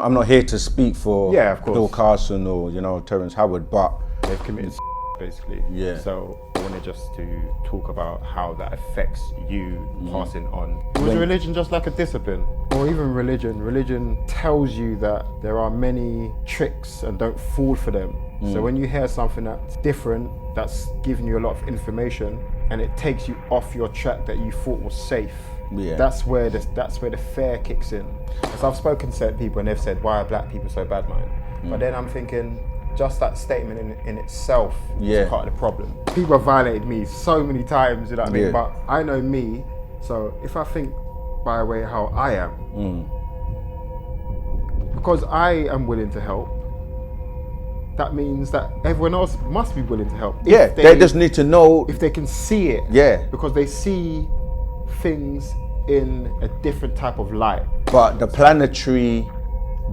I'm not here to speak for of course. Bill Carson or, Terrence Howard, but They've committed basically. Yeah. So I wanted just to talk about how that affects you passing on. Was religion just like a discipline? Or even religion tells you that there are many tricks and don't fall for them. So when you hear something that's different, that's giving you a lot of information, and it takes you off your track that you thought was safe, that's where the fear kicks in. So I've spoken to certain people and they've said, why are black people so bad, man? But then I'm thinking, just that statement in itself is part of the problem. People have violated me so many times, you know what I mean? But I know me, so if I think by way how I am, because I am willing to help, that means that everyone else must be willing to help. They just need to know if they can see it. Because they see things in a different type of light. But the planetary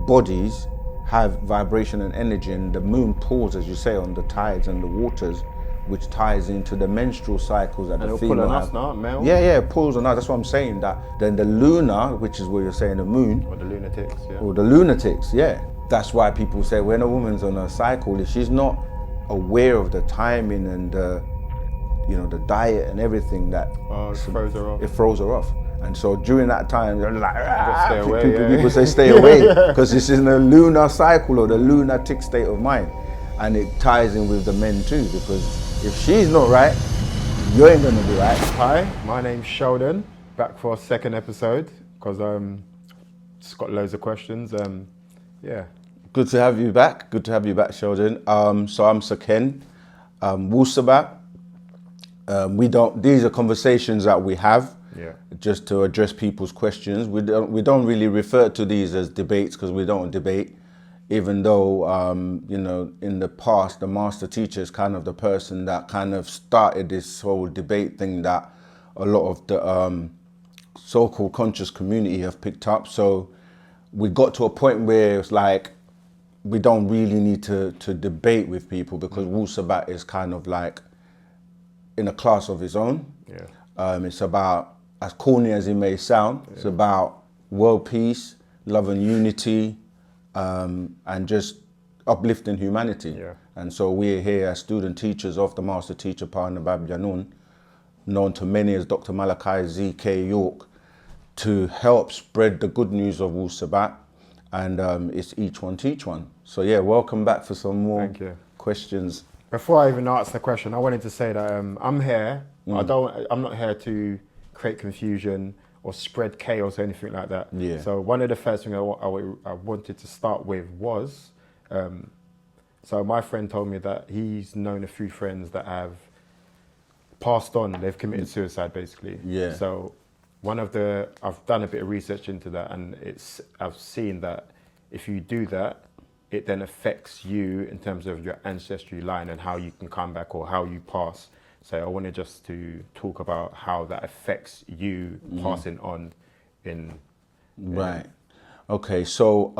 bodies have vibration and energy, and the moon pulls, as you say, on the tides and the waters, which ties into the menstrual cycles that the female have. Pull on us, male? Yeah, it pulls on us. That's what I'm saying. That then the lunar, which is what you're saying, the moon, or the lunatics, That's why people say when a woman's on a cycle, if she's not aware of the timing and the diet and everything, that it throws her off. It throws her off. And so during that time, they're like, stay away, people say stay away, because this is in the lunar cycle or the lunatic state of mind. And it ties in with the men too, because if she's not right, you ain't gonna be right. Hi, my name's Sheldon, back for a second episode, because just got loads of questions. Good to have you back. Good to have you back, Sheldon. So I'm Seqen, Wu-Sabat. These are conversations that we have just to address people's questions. We don't really refer to these as debates, because we don't debate, even though, in the past, the master teacher is kind of the person that kind of started this whole debate thing that a lot of the so-called conscious community have picked up. So we got to a point where it's like, we don't really need to debate with people, because Wu-Sabat is kind of like in a class of his own. It's about, as corny as it may sound, it's about world peace, love and unity, and just uplifting humanity. And so we're here as student teachers of the master teacher, Partner Bab Yanun, known to many as Dr. Malachi Z.K. York, to help spread the good news of Wu-Sabat. And it's each one teach one. So welcome back for some more questions. Before I even ask the question, I wanted to say that I'm here. I'm not here to create confusion or spread chaos or anything like that. So one of the first things I wanted to start with was, so my friend told me that he's known a few friends that have passed on. They've committed suicide, basically. So I've done a bit of research into that, and I've seen that if you do that, it then affects you in terms of your ancestry line and how you can come back or how you pass. So I wanted just to talk about how that affects you passing on Right. Okay, so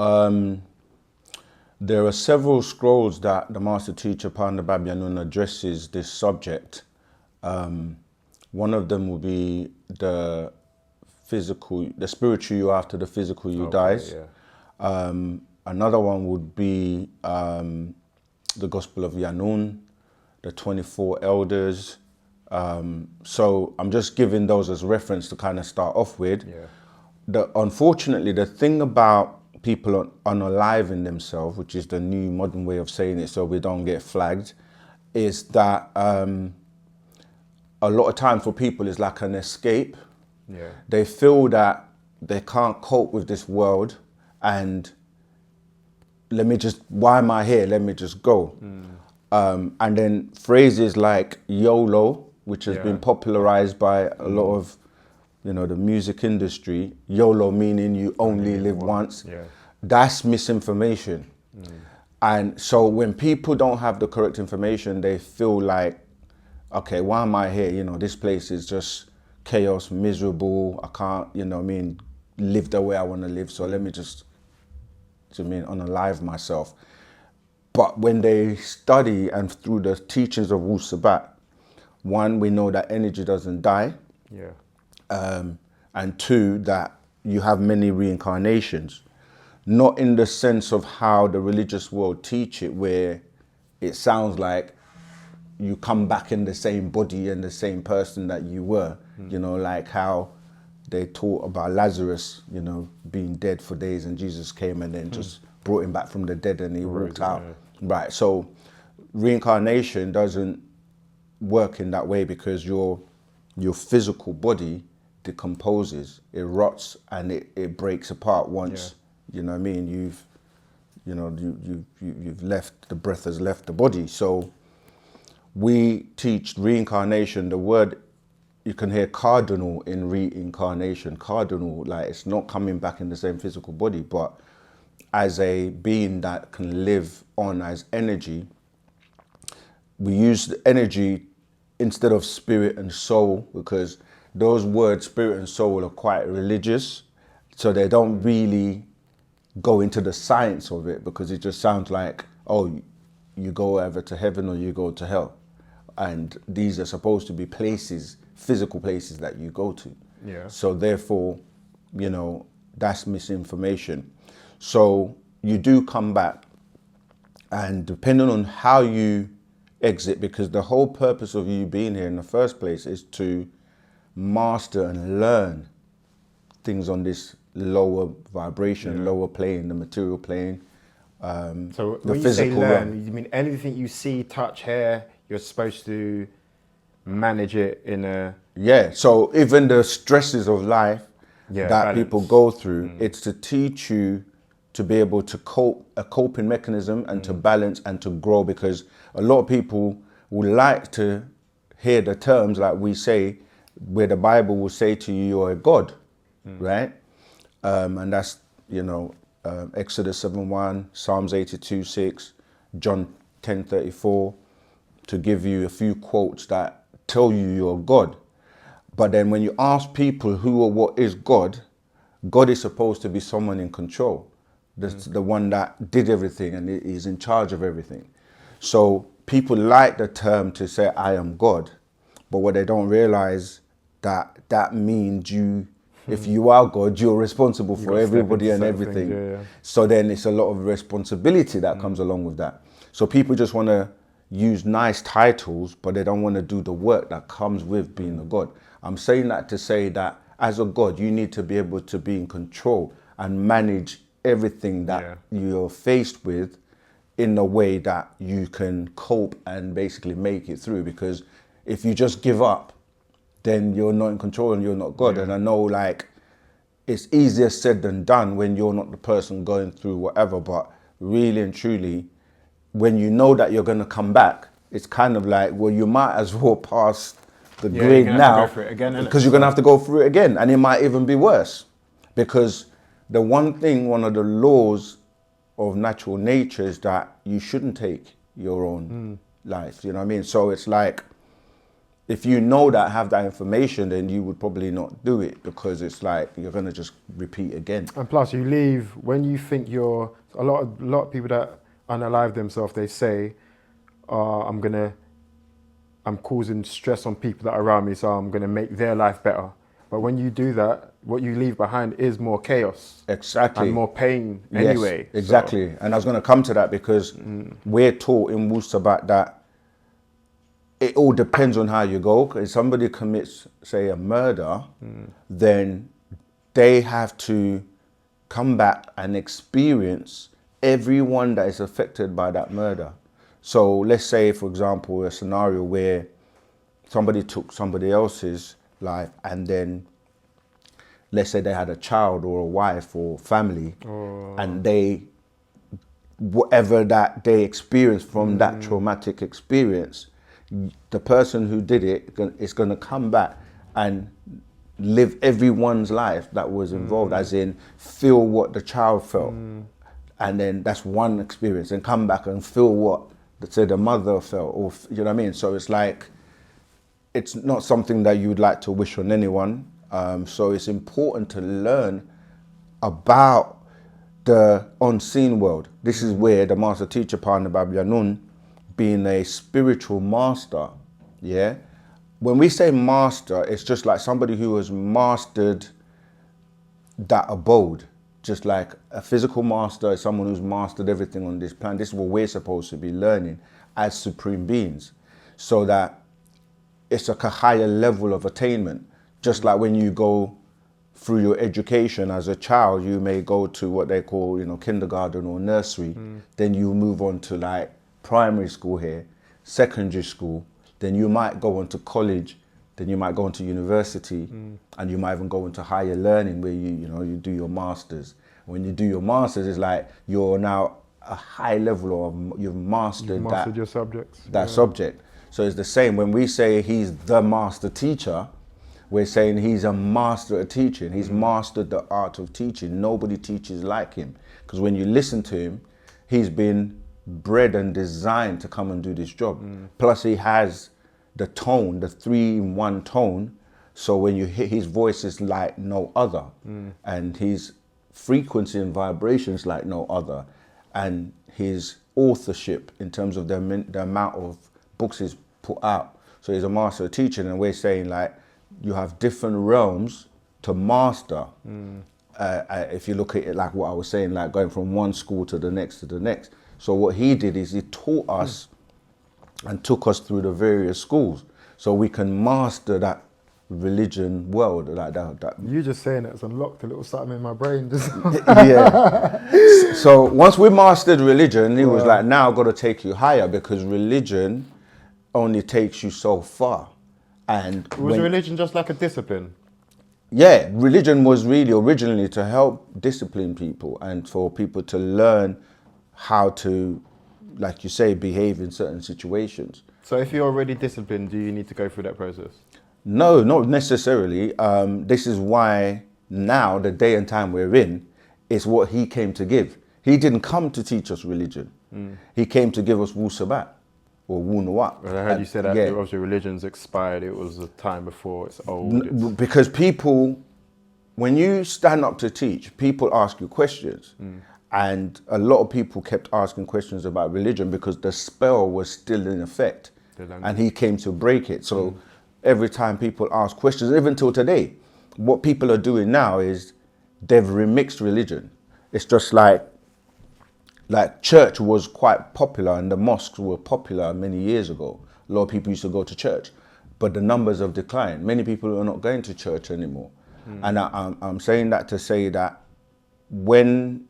there are several scrolls that the master teacher, Panda Bab Yanun, addresses this subject. One of them will be the spiritual you after the physical you dies. Another one would be the Gospel of Yanun, the 24 elders. So I'm just giving those as reference to kind of start off with. Unfortunately, the thing about people unaliving themselves, which is the new modern way of saying it so we don't get flagged, is that a lot of times for people it's like an escape. They feel that they can't cope with this world, and why am I here? Let me just go. And then phrases like YOLO, which has been popularized by a lot of, the music industry. YOLO meaning you only live once. That's misinformation. And so when people don't have the correct information, they feel like, okay, why am I here? This place is just chaos, miserable. I can't, live the way I want to live. So let me just, unalive myself. But when they study and through the teachings of Wu-Sabat, one, we know that energy doesn't die. And two, that you have many reincarnations. not in the sense of how the religious world teach it, where it sounds like you come back in the same body and the same person that you were, you know, like how they taught about Lazarus, you know, being dead for days, and Jesus came and then just brought him back from the dead and he walked out. Right, so reincarnation doesn't work in that way, because your physical body decomposes, it rots, and it breaks apart once, you know what I mean, you've left, the breath has left the body. So we teach reincarnation. The word, you can hear cardinal in reincarnation. Cardinal, like it's not coming back in the same physical body, but as a being that can live on as energy. We use the energy instead of spirit and soul, because those words, spirit and soul, are quite religious. So they don't really go into the science of it, because it just sounds like, oh, you go either to heaven or you go to hell. And these are supposed to be places, physical places that you go to. Yeah. So therefore, you know, that's misinformation. So you do come back, and depending on how you exit, because the whole purpose of you being here in the first place is to master and learn things on this lower vibration, lower plane, the material plane. So the when you say learn, you mean anything you see, touch, hear, you're supposed to manage it in a... Yeah, so even the stresses of life that balance. people go through, it's to teach you to be able to cope, a coping mechanism, and to balance and to grow, because a lot of people would like to hear the terms like we say, where the Bible will say to you, you're a God, right? And that's, you know, Exodus 7:1, Psalms 82:6, John 10:34, to give you a few quotes that tell you you're God. But then when you ask people who or what is God, God is supposed to be someone in control. That's the one that did everything and is in charge of everything. So people like the term to say, I am God. But what they don't realize, that means you, if you are God, you're responsible for everybody and everything. So then it's a lot of responsibility that comes along with that. So people just want to use nice titles, but they don't want to do the work that comes with being a God. I'm saying that to say that as a God, you need to be able to be in control and manage everything that you're faced with in a way that you can cope and basically make it through. Because if you just give up, then you're not in control and you're not God. And I know, like, it's easier said than done when you're not the person going through whatever, but really and truly, when you know that you're going to come back, it's kind of like, well, you might as well pass the grade now, because you're going to have to go through it again, and it might even be worse. Because the one of the laws of natural nature is that you shouldn't take your own life, you know what I mean? So it's like, if you know that, have that information, then you would probably not do it, because it's like you're going to just repeat again. And plus, you leave when you think you're... A lot of people that unalive themselves, they say, I'm causing stress on people that are around me, so I'm going to make their life better. But when you do that, what you leave behind is more chaos. Exactly. And more pain anyway. Yes, exactly. So. And I was going to come to that, because we're taught in Wu-Sabat that it all depends on how you go. If somebody commits, say, a murder, then they have to come back and experience everyone that is affected by that murder. So let's say, for example, a scenario where somebody took somebody else's life, and then let's say they had a child or a wife or family, and whatever that they experienced from that traumatic experience, the person who did it is going to come back and live everyone's life that was involved, as in feel what the child felt. And then that's one experience, and come back and feel what, say, the mother felt, or, you know what I mean? So it's like, it's not something that you would like to wish on anyone. So it's important to learn about the unseen world. This is where the master teacher, Partner Babyanun, being a spiritual master, when we say master, it's just like somebody who has mastered that abode. just like a physical master is someone who's mastered everything on this planet. This is what we're supposed to be learning as supreme beings, so that it's like a higher level of attainment. Just like when you go through your education as a child, you may go to what they call, kindergarten or nursery. Then you move on to like primary school here, secondary school. Then you might go on to college. Then you might go into university, and you might even go into higher learning where you do your masters. When you do your masters, it's like you're now a high level of you've mastered your subjects. That subject. So it's the same when we say he's the master teacher. We're saying he's a master at teaching. He's mastered the art of teaching. Nobody teaches like him. Because when you listen to him, he's been bred and designed to come and do this job. Plus he has the tone, the 3-in-1 tone. So when you hear his voice is like no other. And his frequency and vibrations like no other. And his authorship in terms of the amount of books he's put out. So he's a master of teaching, and we're saying like, you have different realms to master. If you look at it like what I was saying, like going from one school to the next. So what he did is he taught us and took us through the various schools so we can master that religion world like that. You just saying it's unlocked a little something in my brain. Yeah. So once we mastered religion, he was like, now I've got to take you higher, because religion only takes you so far. And was religion just like a discipline? Yeah, religion was really originally to help discipline people and for people to learn how to, like you say, behave in certain situations. So if you're already disciplined, do you need to go through that process? No, not necessarily. This is why now, the day and time we're in, is what he came to give. He didn't come to teach us religion. He came to give us Wu-Sabat. Or Wu-Sabat. I heard you say that obviously religion's expired, it was a time before, it's old. Because people, when you stand up to teach, people ask you questions. And a lot of people kept asking questions about religion because the spell was still in effect. And he came to break it. So every time people ask questions, even till today, what people are doing now is they've remixed religion. It's just like church was quite popular and the mosques were popular many years ago. A lot of people used to go to church, but the numbers have declined. Many people are not going to church anymore. And I'm saying that to say that when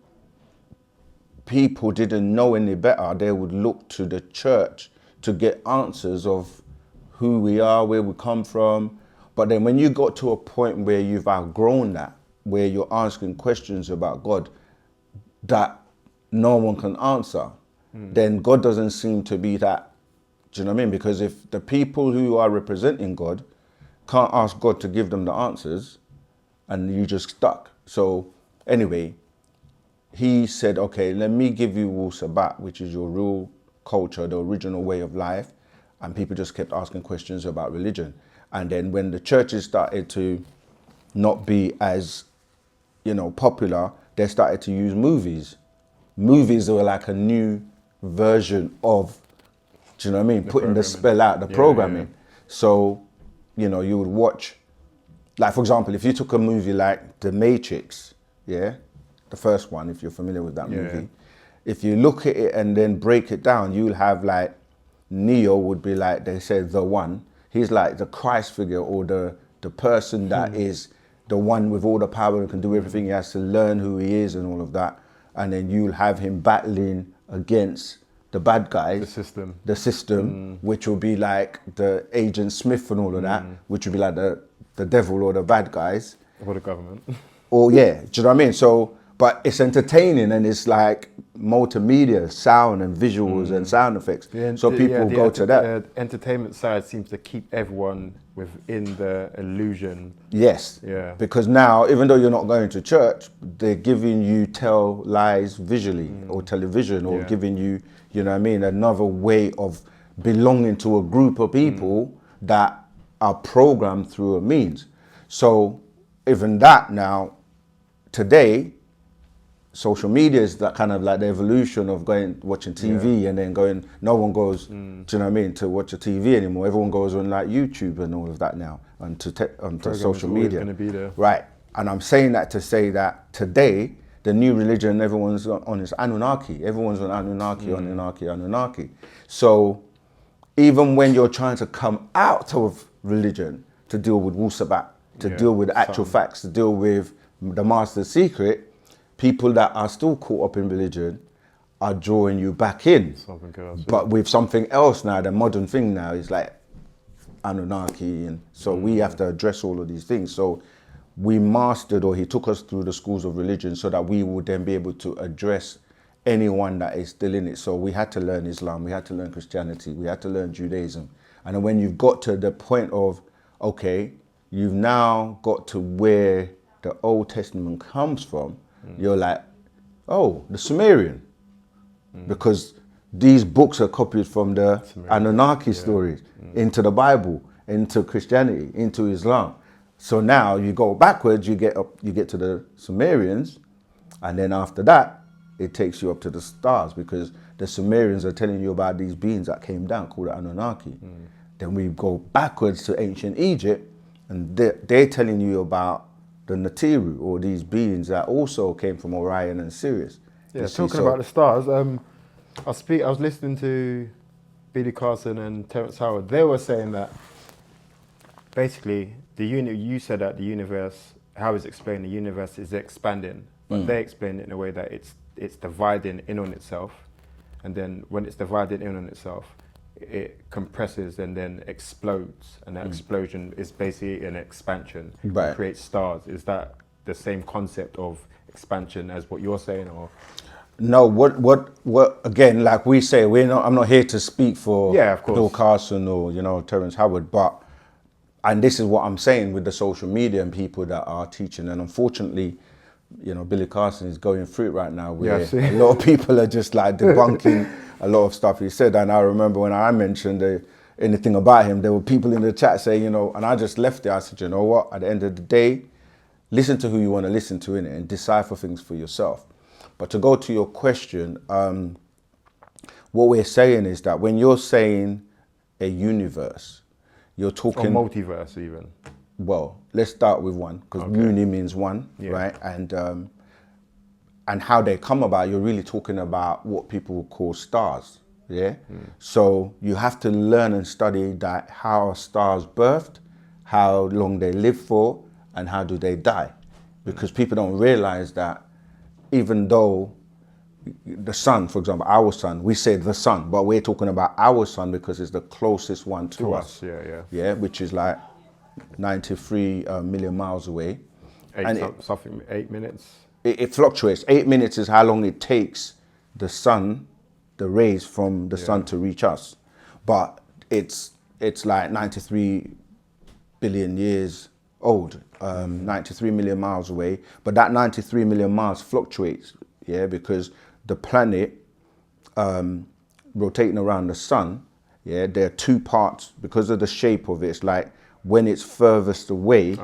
people didn't know any better, they would look to the church to get answers of who we are, where we come from. But then when you got to a point where you've outgrown that, where you're asking questions about God that no one can answer, then God doesn't seem to be that, do you know what I mean? Because if the people who are representing God can't ask God to give them the answers, and you just stuck. So anyway, he said, okay, let me give you Wu-Sabat, which is your real culture, the original way of life. And people just kept asking questions about religion. And then when the churches started to not be as, popular, they started to use movies. Movies were like a new version of, do you know what I mean? Putting the spell out, the programming. So, you would watch, like for example, if you took a movie like The Matrix, the first one, if you're familiar with that movie, if you look at it and then break it down, you'll have like, Neo would be like, they said, the one. He's like the Christ figure, or the person that is the one with all the power and can do everything. He has to learn who he is and all of that. And then you'll have him battling against the bad guys. The system, which will be like the Agent Smith and all of that, which will be like the devil or the bad guys. Or the government. Or do you know what I mean? So, but it's entertaining and it's like multimedia, sound and visuals and sound effects. So people go to that. The entertainment side seems to keep everyone within the illusion. Yes. Yeah. Because now, even though you're not going to church, they're giving you tell lies visually or television, or giving you, you know what I mean, another way of belonging to a group of people that are programmed through a means. So even that now, today, social media is that kind of like the evolution of watching TV and then going, no one goes, do you know what I mean, to watch a TV anymore. Everyone goes on like YouTube and all of that now, onto social media. Gonna be there. Right. And I'm saying that to say that today, the new religion, everyone's on is Anunnaki. Everyone's on Anunnaki, Anunnaki. So even when you're trying to come out of religion to deal with Wu-Sabat, to deal with actual facts, to deal with the master's secret, people that are still caught up in religion are drawing you back in. Something else, but with something else now, the modern thing now is like Anunnaki, and so we have to address all of these things. So we mastered, or he took us through the schools of religion so that we would then be able to address anyone that is still in it. So we had to learn Islam, we had to learn Christianity, we had to learn Judaism. And then when you've got to the point of, okay, you've now got to where the Old Testament comes from, you're like, oh, the Sumerian. Because these books are copied from the Anunnaki stories into the Bible, into Christianity, into Islam. So now you go backwards, you get to the Sumerians, and then after that, it takes you up to the stars, because the Sumerians are telling you about these beings that came down called the Anunnaki. Then we go backwards to ancient Egypt, and they're telling you about the Natiru, or these beings that also came from Orion and Sirius. Yeah, talking about the stars, I was listening to Billy Carson and Terrence. They were saying that basically you said that the universe, how it's explained, the universe is expanding, but they explain it in a way that it's dividing in on itself, and then when it's divided in on itself, it compresses and then explodes, and that explosion is basically an expansion. Right. It creates stars. Is that the same concept of expansion as what you're saying, or? No, what again, like we say, I'm not here to speak for Bill Carson or, Terrence Howard, and this is what I'm saying with the social media and people that are teaching, and unfortunately, Billy Carson is going through it right now, where a lot of people are just like debunking a lot of stuff he said. And I remember when I mentioned anything about him, there were people in the chat saying, and I just left it. I said, you know what, at the end of the day, listen to who you want to listen to, innit, and decipher things for yourself. But to go to your question, what we're saying is that when you're saying a universe, you're talking... Or multiverse even. Well, let's start with one, because uni means one, right? And how they come about, you're really talking about what people call stars, yeah? So you have to learn and study that how are stars birthed, how long they live for, and how do they die. Because people don't realize that even though the sun, for example, our sun, we say the sun, but we're talking about our sun because it's the closest one to us. Yeah, which is like 93 million miles away. 8 minutes? It fluctuates. 8 minutes is how long it takes the sun, the rays from the sun to reach us. But it's like 93 billion years old, 93 million miles away. But that 93 million miles fluctuates, because the planet rotating around the sun, there are two parts because of the shape of it. It's like when it's furthest away,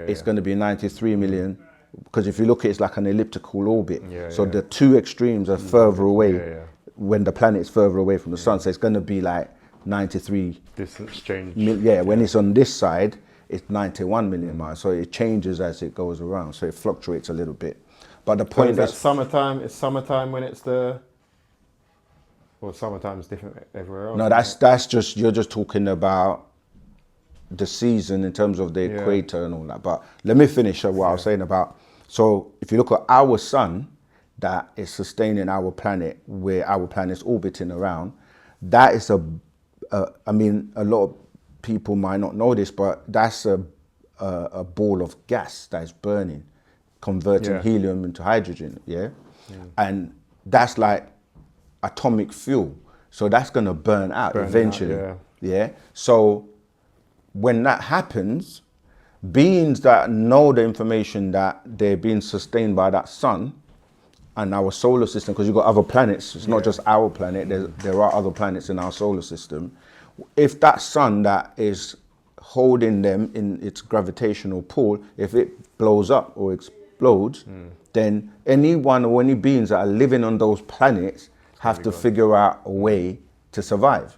it's going to be 93 million, because if you look at it, it's like an elliptical orbit. So the two extremes are further away when the planet is further away from the sun. So it's going to be like 93 distance change. When it's on this side, it's 91 million miles. So it changes as it goes around. So it fluctuates a little bit. But the point is that summertime. It's summertime when it's summertime is different everywhere else. No, that's just, you're just talking about the season in terms of the equator and all that. But let me finish what I was saying about. So if you look at our sun, that is sustaining our planet, where our planet's orbiting around, that is a lot of people might not know this, but that's a ball of gas that is burning, converting helium into hydrogen, and that's like atomic fuel. So that's going to burn out eventually. So when that happens, beings that know the information that they're being sustained by that sun and our solar system, because you've got other planets, it's not just our planet, there are other planets in our solar system. If that sun that is holding them in its gravitational pull, if it blows up or explodes, then anyone or any beings that are living on those planets have to figure out a way to survive.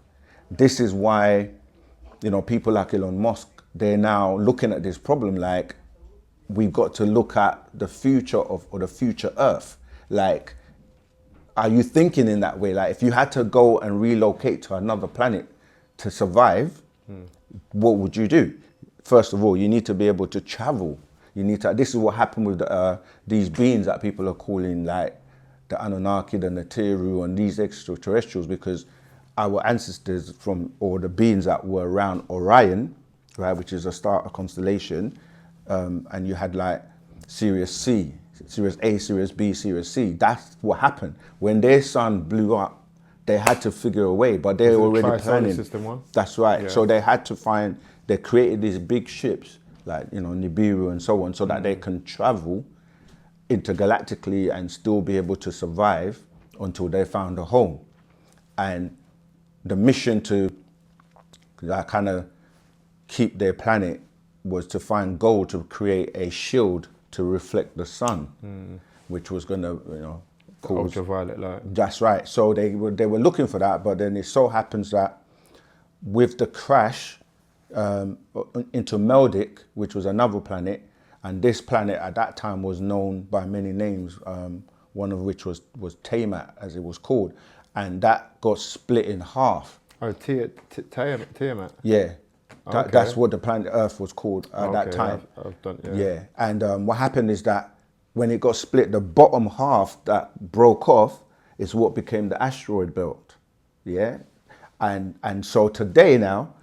This is why, people like Elon Musk, they're now looking at this problem like, we've got to look at the future or the future Earth. Like, are you thinking in that way? Like, if you had to go and relocate to another planet to survive, what would you do? First of all, you need to be able to travel. You need to. This is what happened with these beings that people are calling like the Anunnaki, the Neteru, and these extraterrestrials, because our ancestors or the beings that were around Orion, right, which is a star, a constellation, and you had like Sirius C, Sirius A, Sirius B, Sirius C. That's what happened. When their sun blew up, they had to figure a way, but they were already planning. System one? That's right. Yeah. So they had to find, they created these big ships, like, you know, Nibiru and so on, so that they can travel intergalactically and still be able to survive until they found a home. And the mission to kind of keep their planet was to find gold to create a shield to reflect the sun, which was going to, you know, cause ultraviolet light. That's right. So they were looking for that, but then it so happens that with the crash into Meldic, which was another planet, and this planet at that time was known by many names, one of which was Tiamat, as it was called, and that got split in half. Oh, Tiamat? Yeah. Okay. That's what the planet Earth was called at that time. I've done, yeah. And what happened is that when it got split, the bottom half that broke off is what became the asteroid belt. Yeah. And so today now,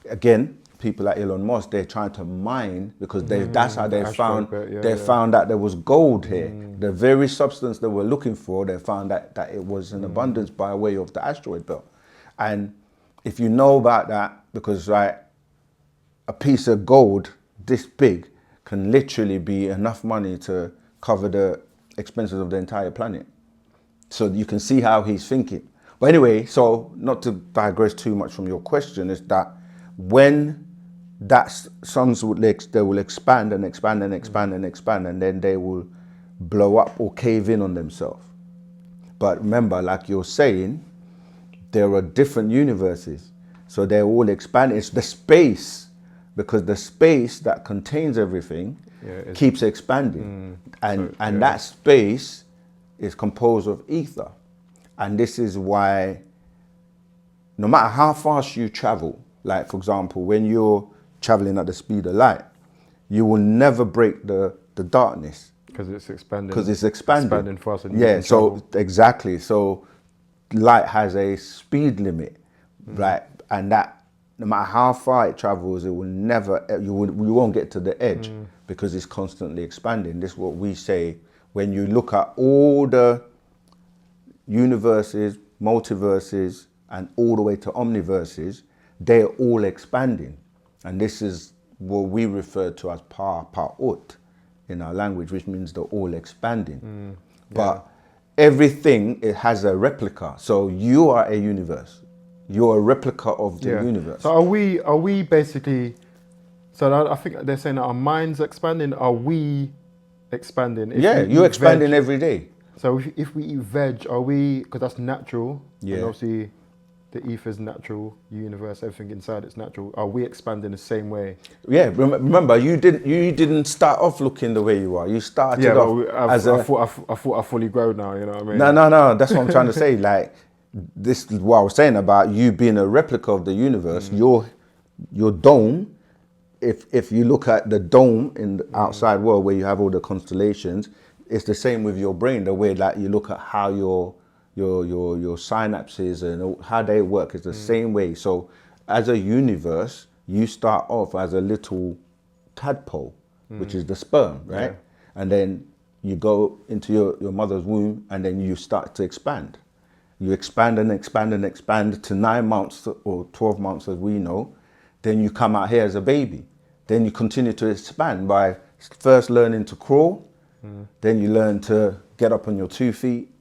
again, people like Elon Musk, they're trying to mine because that's how they found found that there was gold here. The very substance they were looking for, they found that it was in abundance by way of the asteroid belt. And if you know about that, because like a piece of gold this big can literally be enough money to cover the expenses of the entire planet. So you can see how he's thinking. But anyway, so not to digress too much from your question, is that when that suns they will expand and expand and expand and expand, and then they will blow up or cave in on themselves. But remember, like you're saying, there are different universes. So they're all expanding. It's the space, because the space that contains everything keeps expanding. And that space is composed of ether. And this is why no matter how fast you travel, like for example, when you're traveling at the speed of light, you will never break the darkness. Because it's expanding. Because it's expanding. Expanding faster than yeah, so exactly. So light has a speed limit, right? And that no matter how far it travels, it will never, you won't get to the edge because it's constantly expanding. This is what we say when you look at all the universes, multiverses, and all the way to omniverses, they're all expanding. And this is what we refer to as pa'ut in our language, which means they're all expanding. But everything, it has a replica. So you are a universe. You're a replica of the universe. So are we basically, so I think they're saying that our mind's expanding, are we expanding? You're expanding every day. So if we eat veg, are we, because that's natural, Yeah. and obviously the ether's natural, universe, everything inside it's natural, are we expanding the same way? Yeah, remember, you didn't start off looking the way you are. You started off as I thought I fully grown now, you know what I mean? No, that's what I'm trying to say. Like, this is what I was saying about you being a replica of the universe. Your dome, if you look at the dome in the outside world where you have all the constellations, it's the same with your brain. The way that you look at how your synapses and how they work is the same way. So as a universe, you start off as a little tadpole, which is the sperm, right? And then you go into your mother's womb, and then you start to expand. You expand and expand and expand to 9 months or 12 months, as we know. Then you come out here as a baby. Then you continue to expand by first learning to crawl. Then you learn to get up on your 2 feet.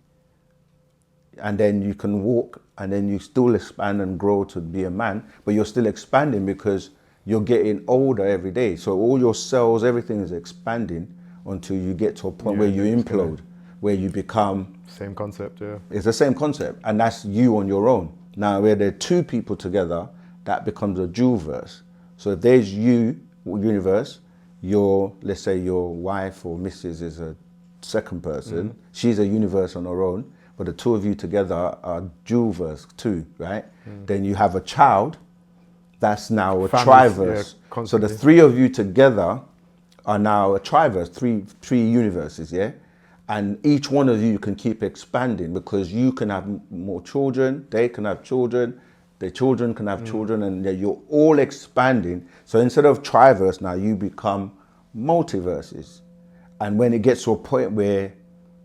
And then you can walk, and then you still expand and grow to be a man. But you're still expanding because you're getting older every day. So all your cells, everything is expanding until you get to a point where you implode, where you become... Same concept, yeah. It's the same concept, and that's you on your own. Now, where there are two people together, that becomes a dual verse. So if there's you, universe, let's say your wife or missus is a second person, she's a universe on her own, but the two of you together are dual verse too, right? Then you have a child, that's now a triverse. Yeah, so the three of you together are now a triverse, three universes, yeah? And each one of you can keep expanding because you can have more children, they can have children, their children can have children, and you're all expanding. So instead of triverse now, you become multiverses. And when it gets to a point where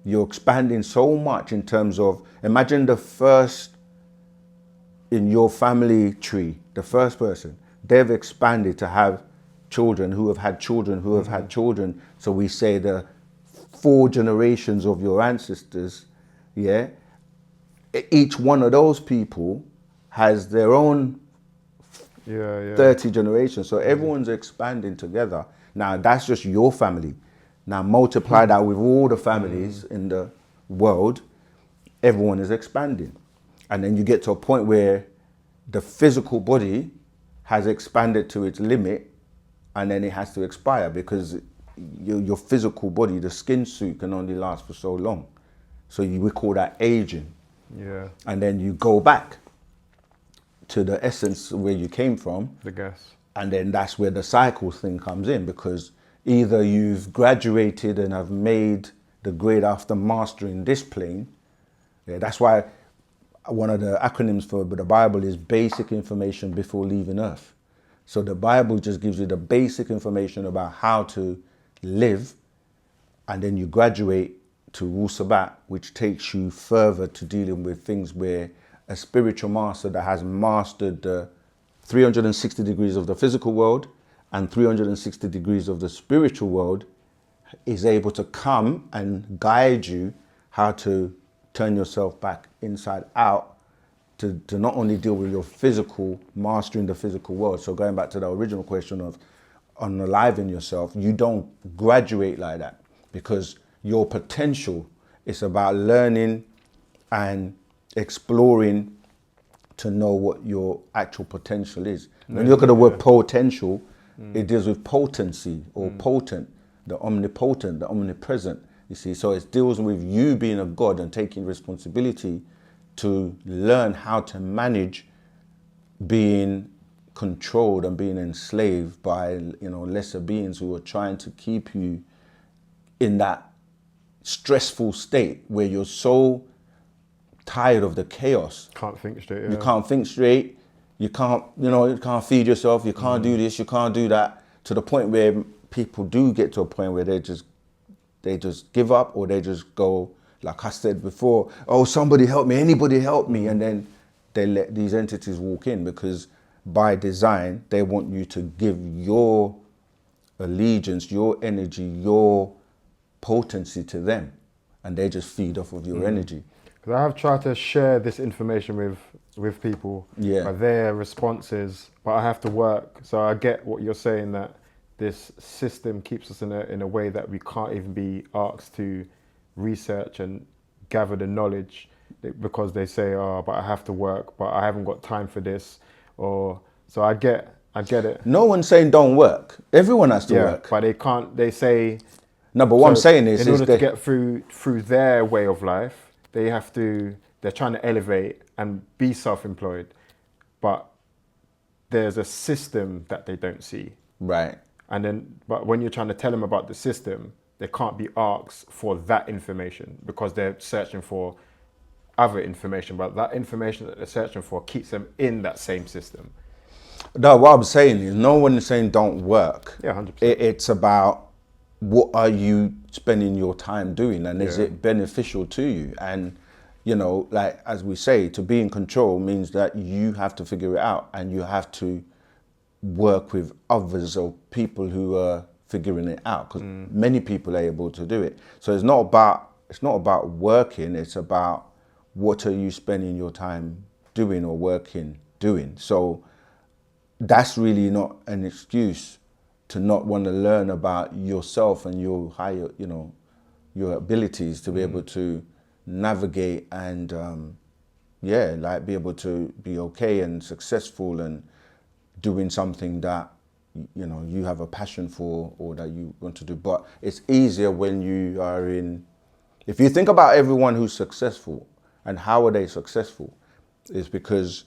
you're expanding so much in terms of, imagine the first in your family tree, the first person, they've expanded to have children who have had children who have had children. So we say the 4 generations of your ancestors, yeah? Each one of those people has their own 30 generations. So everyone's expanding together. Now that's just your family. Now multiply that with all the families in the world, everyone is expanding. And then you get to a point where the physical body has expanded to its limit, and then it has to expire because your physical body, the skin suit, can only last for so long. So we call that aging. Yeah. And then you go back to the essence where you came from. The gas. And then that's where the cycle thing comes in, because either you've graduated and have made the grade after mastering this plane. Yeah, that's why one of the acronyms for the Bible is basic information before leaving Earth. So the Bible just gives you the basic information about how to live, and then you graduate to Wu-Sabat, which takes you further to dealing with things where a spiritual master that has mastered the 360 degrees of the physical world and 360 degrees of the spiritual world is able to come and guide you how to turn yourself back inside out to not only deal with your physical, mastering the physical world. So going back to the original question of unaliving yourself, you don't graduate like that, because your potential is about learning and exploring to know what your actual potential is. When you look at the word potential, it deals with potency or potent, the omnipotent, the omnipresent, you see. So it deals with you being a God and taking responsibility to learn how to manage being controlled and being enslaved by, lesser beings who are trying to keep you in that stressful state where you're so tired of the chaos. Can't think straight. Yeah. You can't think straight. You can't, you can't feed yourself. You can't do this. You can't do that. To the point where people do get to a point where they just give up, or they just go, like I said before, oh, somebody help me, anybody help me. And then they let these entities walk in, because by design, they want you to give your allegiance, your energy, your potency to them. And they just feed off of your energy. Because I have tried to share this information with people, but their responses, but I have to work. So I get what you're saying, that this system keeps us in a way that we can't even be asked to research and gather the knowledge, because they say, oh, but I have to work, but I haven't got time for this. Or so I get it. No one's saying don't work. Everyone has to work. But they can't. They say no. But what I'm saying is, in order to get through their way of life, they're trying to elevate and be self-employed, but there's a system that they don't see. Right. But when you're trying to tell them about the system, they can't be asked for that information, because they're searching for other information, but that information that they're searching for keeps them in that same system. No, what I'm saying is, no one is saying don't work. Yeah, 100%. It's about what are you spending your time doing, and is it beneficial to you? And, like as we say, to be in control means that you have to figure it out, and you have to work with others or people who are figuring it out, because many people are able to do it. So it's not about working, it's about what are you spending your time doing or doing. So that's really not an excuse to not want to learn about yourself and your higher, your abilities to be able to navigate and be able to be okay and successful and doing something that you know, you have a passion for or that you want to do. But it's easier when you are in, if you think about everyone who's successful and how are they successful, it's because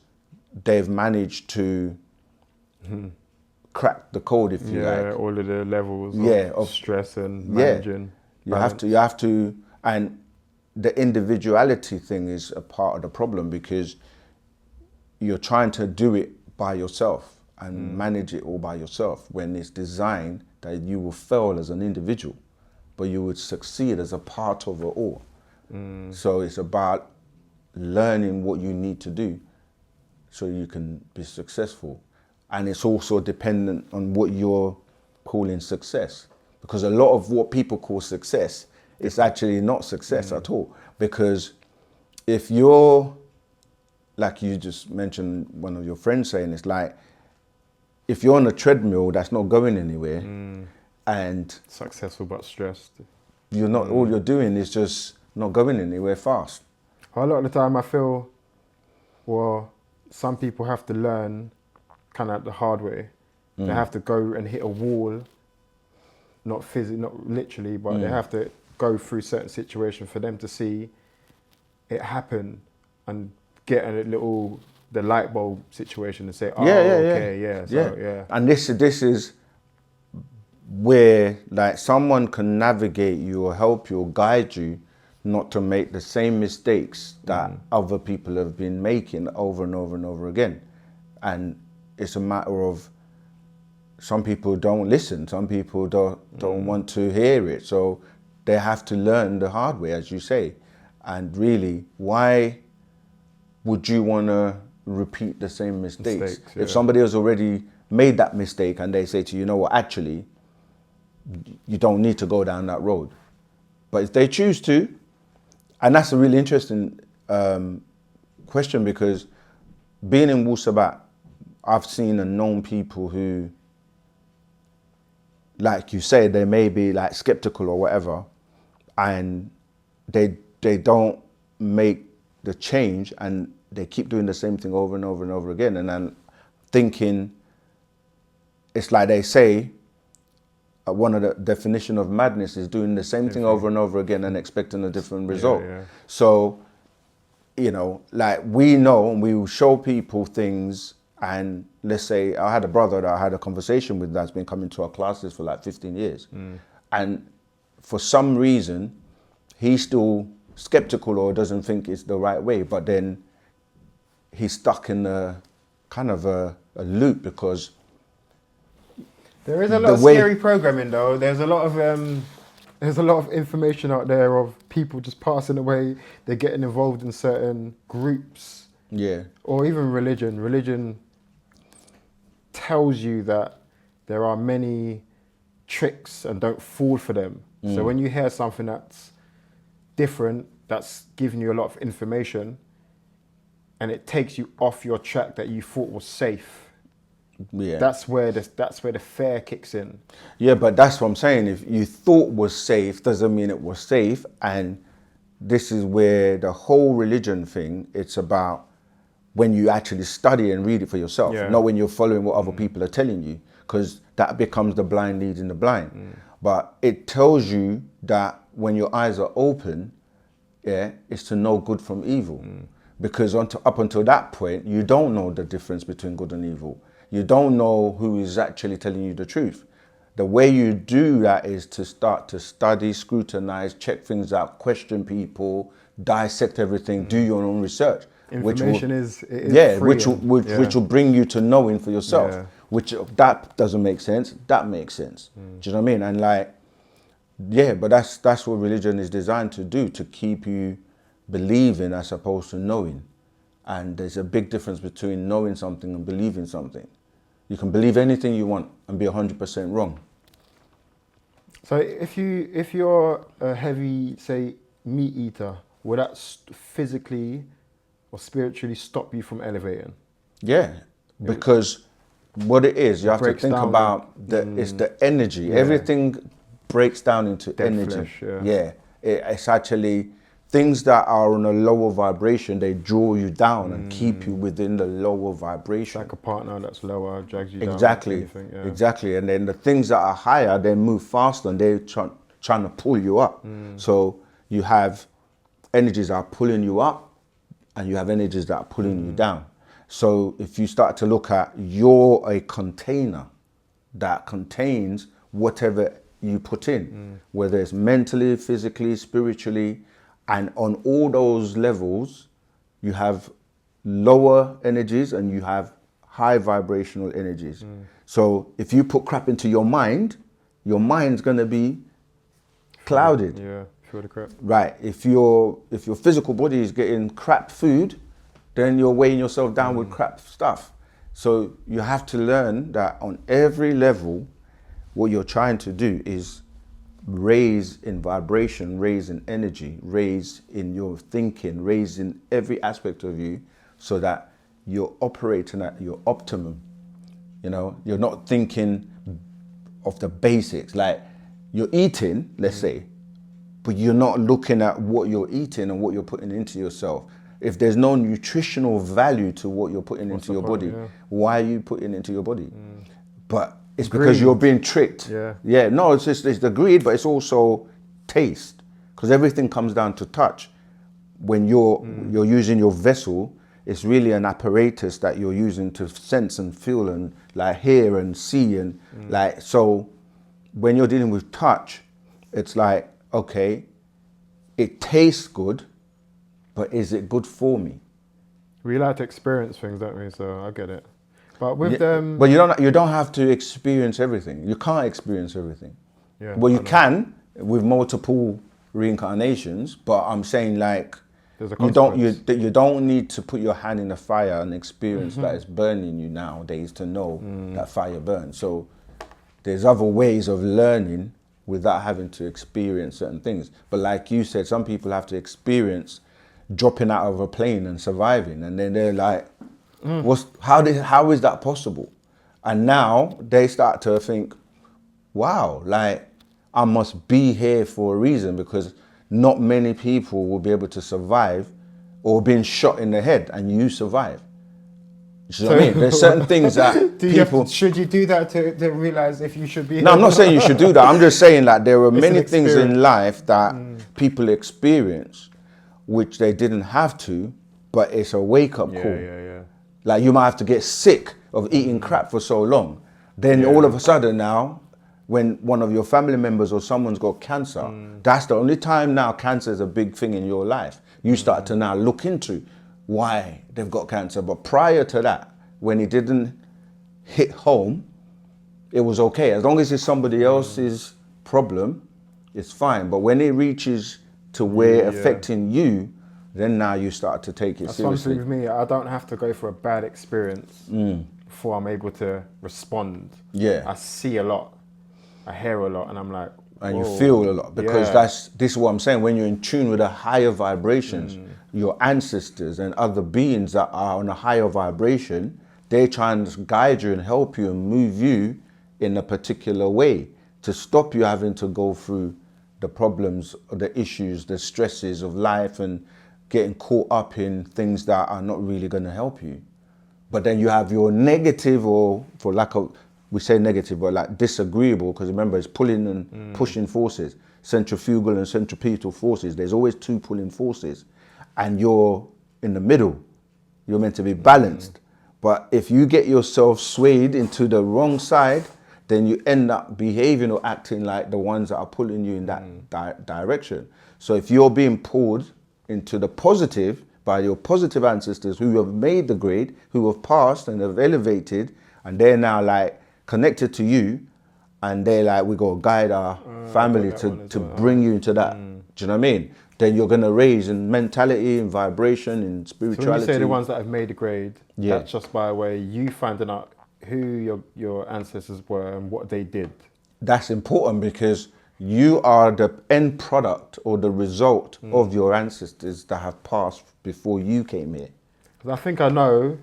they've managed to crack the code, if you like. Yeah, all of the levels of stress and managing. You have to, and the individuality thing is a part of the problem because you're trying to do it by yourself and manage it all by yourself when it's designed that you will fail as an individual, but you would succeed as a part of it all. So it's about learning what you need to do so you can be successful. And it's also dependent on what you're calling success, because a lot of what people call success is actually not success at all. Because if you're, like you just mentioned one of your friends saying, it's like, if you're on a treadmill that's not going anywhere and successful but stressed, you're not, all you're doing is just not going anywhere fast. A lot of the time I feel, well, some people have to learn kind of the hard way. They have to go and hit a wall, not physically, not literally, but they have to go through certain situations for them to see it happen and get a little, the light bulb situation and say, And this is where like someone can navigate you or help you or guide you not to make the same mistakes that other people have been making over and over and over again. And it's a matter of, some people don't listen, some people don't want to hear it, so they have to learn the hard way, as you say. And really, why would you want to repeat the same mistakes? If somebody has already made that mistake and they say to you, you know what, actually, you don't need to go down that road. But if they choose to, and that's a really interesting question, because being in Wu-Sabat, I've seen and known people who, like you say, they may be like skeptical or whatever, and they don't make the change and they keep doing the same thing over and over and over again. And then thinking, it's like they say, one of the definition of madness is doing the same thing over and over again and expecting a different result. So, you know, like we know and we will show people things, and let's say I had a brother that I had a conversation with that's been coming to our classes for like 15 years. And for some reason, he's still skeptical or doesn't think it's the right way, but then he's stuck in a kind of a loop, because there is a lot of scary programming though. There's a lot of information out there of people just passing away. They're getting involved in certain groups. Or even religion. Religion tells you that there are many tricks and don't fall for them. So when you hear something that's different, that's giving you a lot of information, and it takes you off your track that you thought was safe. That's where the fear kicks in. Yeah, but that's what I'm saying. If you thought was safe, doesn't mean it was safe. And this is where the whole religion thing, it's about when you actually study and read it for yourself, not when you're following what other people are telling you, because that becomes the blind leading the blind. But it tells you that when your eyes are open, it's to know good from evil. Because up until that point, you don't know the difference between good and evil. You don't know who is actually telling you the truth. The way you do that is to start to study, scrutinize, check things out, question people, dissect everything, do your own research. Information is which will bring you to knowing for yourself. Which that doesn't make sense. That makes sense. Do you know what I mean? And like, but that's what religion is designed to do, to keep you believing as opposed to knowing. And there's a big difference between knowing something and believing something. You can believe anything you want and be 100% wrong. So if you're a heavy, say, meat eater, will that physically or spiritually stop you from elevating? Yeah, because what it is, you have to think about it's the energy. Everything breaks down into energy. Flesh, it's actually things that are on a lower vibration, they draw you down and keep you within the lower vibration. Like a partner that's lower drags you exactly, down. Anything, exactly. And then the things that are higher, they move faster and they're trying to pull you up. So you have energies that are pulling you up and you have energies that are pulling you down. So if you start to look at, you're a container that contains whatever you put in, whether it's mentally, physically, spiritually, and on all those levels, you have lower energies and you have high vibrational energies. So if you put crap into your mind's going to be clouded. Yeah, feel the crap. Right. If your physical body is getting crap food, then you're weighing yourself down with crap stuff. So you have to learn that on every level, what you're trying to do is raise in vibration, raise in energy, raise in your thinking, raise in every aspect of you, so that you're operating at your optimum. You know, you're not thinking of the basics. Like, you're eating, let's say, but you're not looking at what you're eating and what you're putting into yourself. If there's no nutritional value to what you're putting into your body, why are you putting it into your body? But it's because you're being tricked. Yeah. No, it's the greed, but it's also taste, because everything comes down to touch. When you're using your vessel, it's really an apparatus that you're using to sense and feel and like hear and see and like. So when you're dealing with touch, it's like, okay, it tastes good, but is it good for me? We like to experience things, don't we? So I get it. But with them, but you don't have to experience everything. You can't experience everything. Yeah, well, you can with multiple reincarnations, but I'm saying, like, you don't need to put your hand in the fire and experience that it's burning you nowadays to know that fire burns. So there's other ways of learning without having to experience certain things. But like you said, some people have to experience dropping out of a plane and surviving, and then they're like, how is that possible? And now they start to think, wow, like, I must be here for a reason, because not many people will be able to survive or being shot in the head and you survive. Do you know what I mean? There's certain things that people... should you do that to realize if you should be here? No, I'm not saying you should do that. I'm just saying that there are many things in life that people experience which they didn't have to, but it's a wake-up call. Yeah. Like, you might have to get sick of eating crap for so long. Then all of a sudden now, when one of your family members or someone's got cancer, that's the only time now cancer is a big thing in your life. You start to now look into why they've got cancer. But prior to that, when it didn't hit home, it was okay. As long as it's somebody else's problem, it's fine. But when it reaches to where affecting you, then now you start to take it seriously. Something with me, I don't have to go for a bad experience before I'm able to respond. Yeah. I see a lot, I hear a lot, and I'm like, whoa. And you feel a lot, because this is what I'm saying. When you're in tune with the higher vibrations, your ancestors and other beings that are on a higher vibration, they try and guide you and help you and move you in a particular way to stop you having to go through the problems, the issues, the stresses of life, and getting caught up in things that are not really going to help you. But then you have your negative, or for lack of, we say negative, but like disagreeable, because remember, it's pulling and pushing forces, centrifugal and centripetal forces. There's always two pulling forces, and you're in the middle. You're meant to be balanced. But if you get yourself swayed into the wrong side, then you end up behaving or acting like the ones that are pulling you in that direction. So if you're being pulled into the positive by your positive ancestors who have made the grade, who have passed and have elevated, and they're now like connected to you, and they're like, we got to guide our family to bring you into that. Do you know what I mean? Then you're going to raise in mentality, in vibration, in spirituality. So when you say the ones that have made the grade, that's just by way you finding out who your ancestors were and what they did. That's important, because you are the end product or the result of your ancestors that have passed before you came here. Because I think I know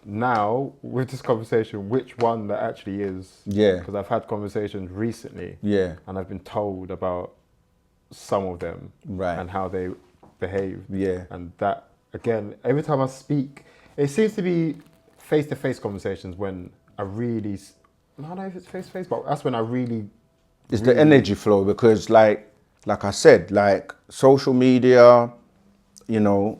now with this conversation which one that actually is. Yeah. Because I've had conversations recently. Yeah. And I've been told about some of them. Right. And how they behave. Yeah. And that, again, every time I speak, it seems to be face-to-face conversations when I really, I don't know if it's face-to-face, but that's when I really... It's the energy flow, because like I said, like social media, you know,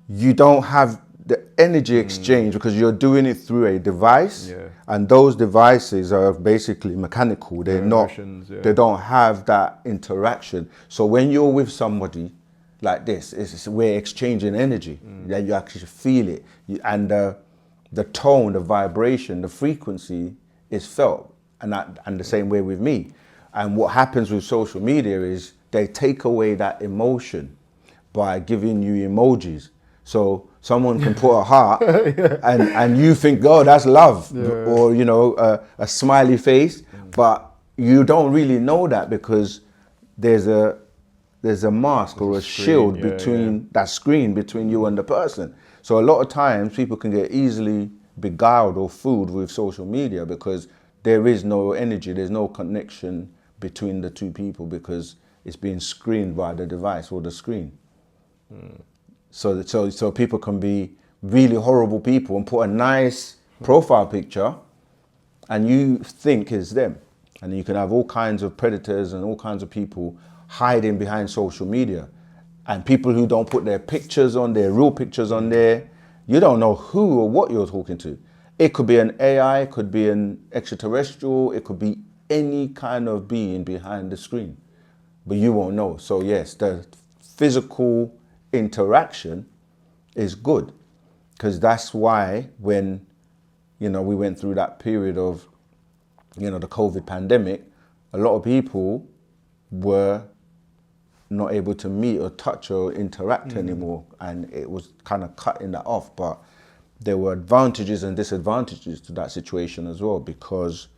you don't have the energy exchange because you're doing it through a device, and those devices are basically mechanical. They're not, they don't have that interaction. So when you're with somebody like this, we're exchanging energy. That you actually feel it, and the tone, the vibration, the frequency is felt, and the same way with me. And what happens with social media is they take away that emotion by giving you emojis. So someone can put a heart and you think, oh, that's love, or, you know, a smiley face, but you don't really know that because there's a mask or a shield between that screen between you and the person. So a lot of times people can get easily beguiled or fooled with social media because there is no energy, there's no connection between the two people because it's being screened by the device or the screen. So people can be really horrible people and put a nice profile picture and you think it's them. And you can have all kinds of predators and all kinds of people hiding behind social media. And people who don't put their pictures on, their real pictures on there, you don't know who or what you're talking to. It could be an AI, it could be an extraterrestrial, it could be any kind of being behind the screen, but you won't know. So yes, the physical interaction is good, because that's why when, you know, we went through that period of, you know, the COVID pandemic, a lot of people were not able to meet or touch or interact anymore, and it was kind of cutting that off. But there were advantages and disadvantages to that situation as well, because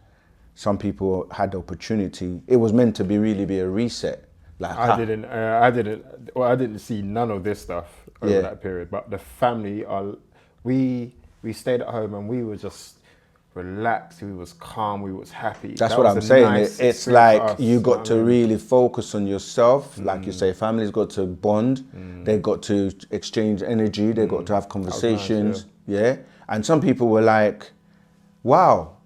some people had the opportunity. It was meant to really be a reset. Like I didn't see none of this stuff over that period. But the family, we stayed at home and we were just relaxed. We was calm. We was happy. That's what I'm saying. It's like you got to really focus on yourself. Like you say, families got to bond. They got to exchange energy. They got to have conversations. Nice, and some people were like, "Wow,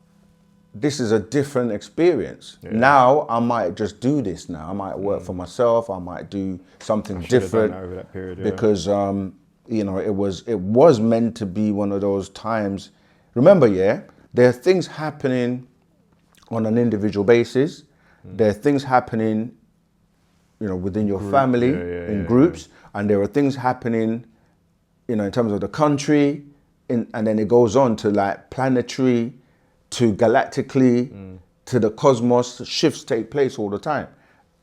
this is a different experience. Now I might just do this now. I might work for myself. I might do something different." Over that period, because you know, it was meant to be one of those times. Remember, there are things happening on an individual basis. There are things happening, you know, within your family, in groups, and there are things happening, you know, in terms of the country, and then it goes on to like planetary, to galactically, to the cosmos. Shifts take place all the time.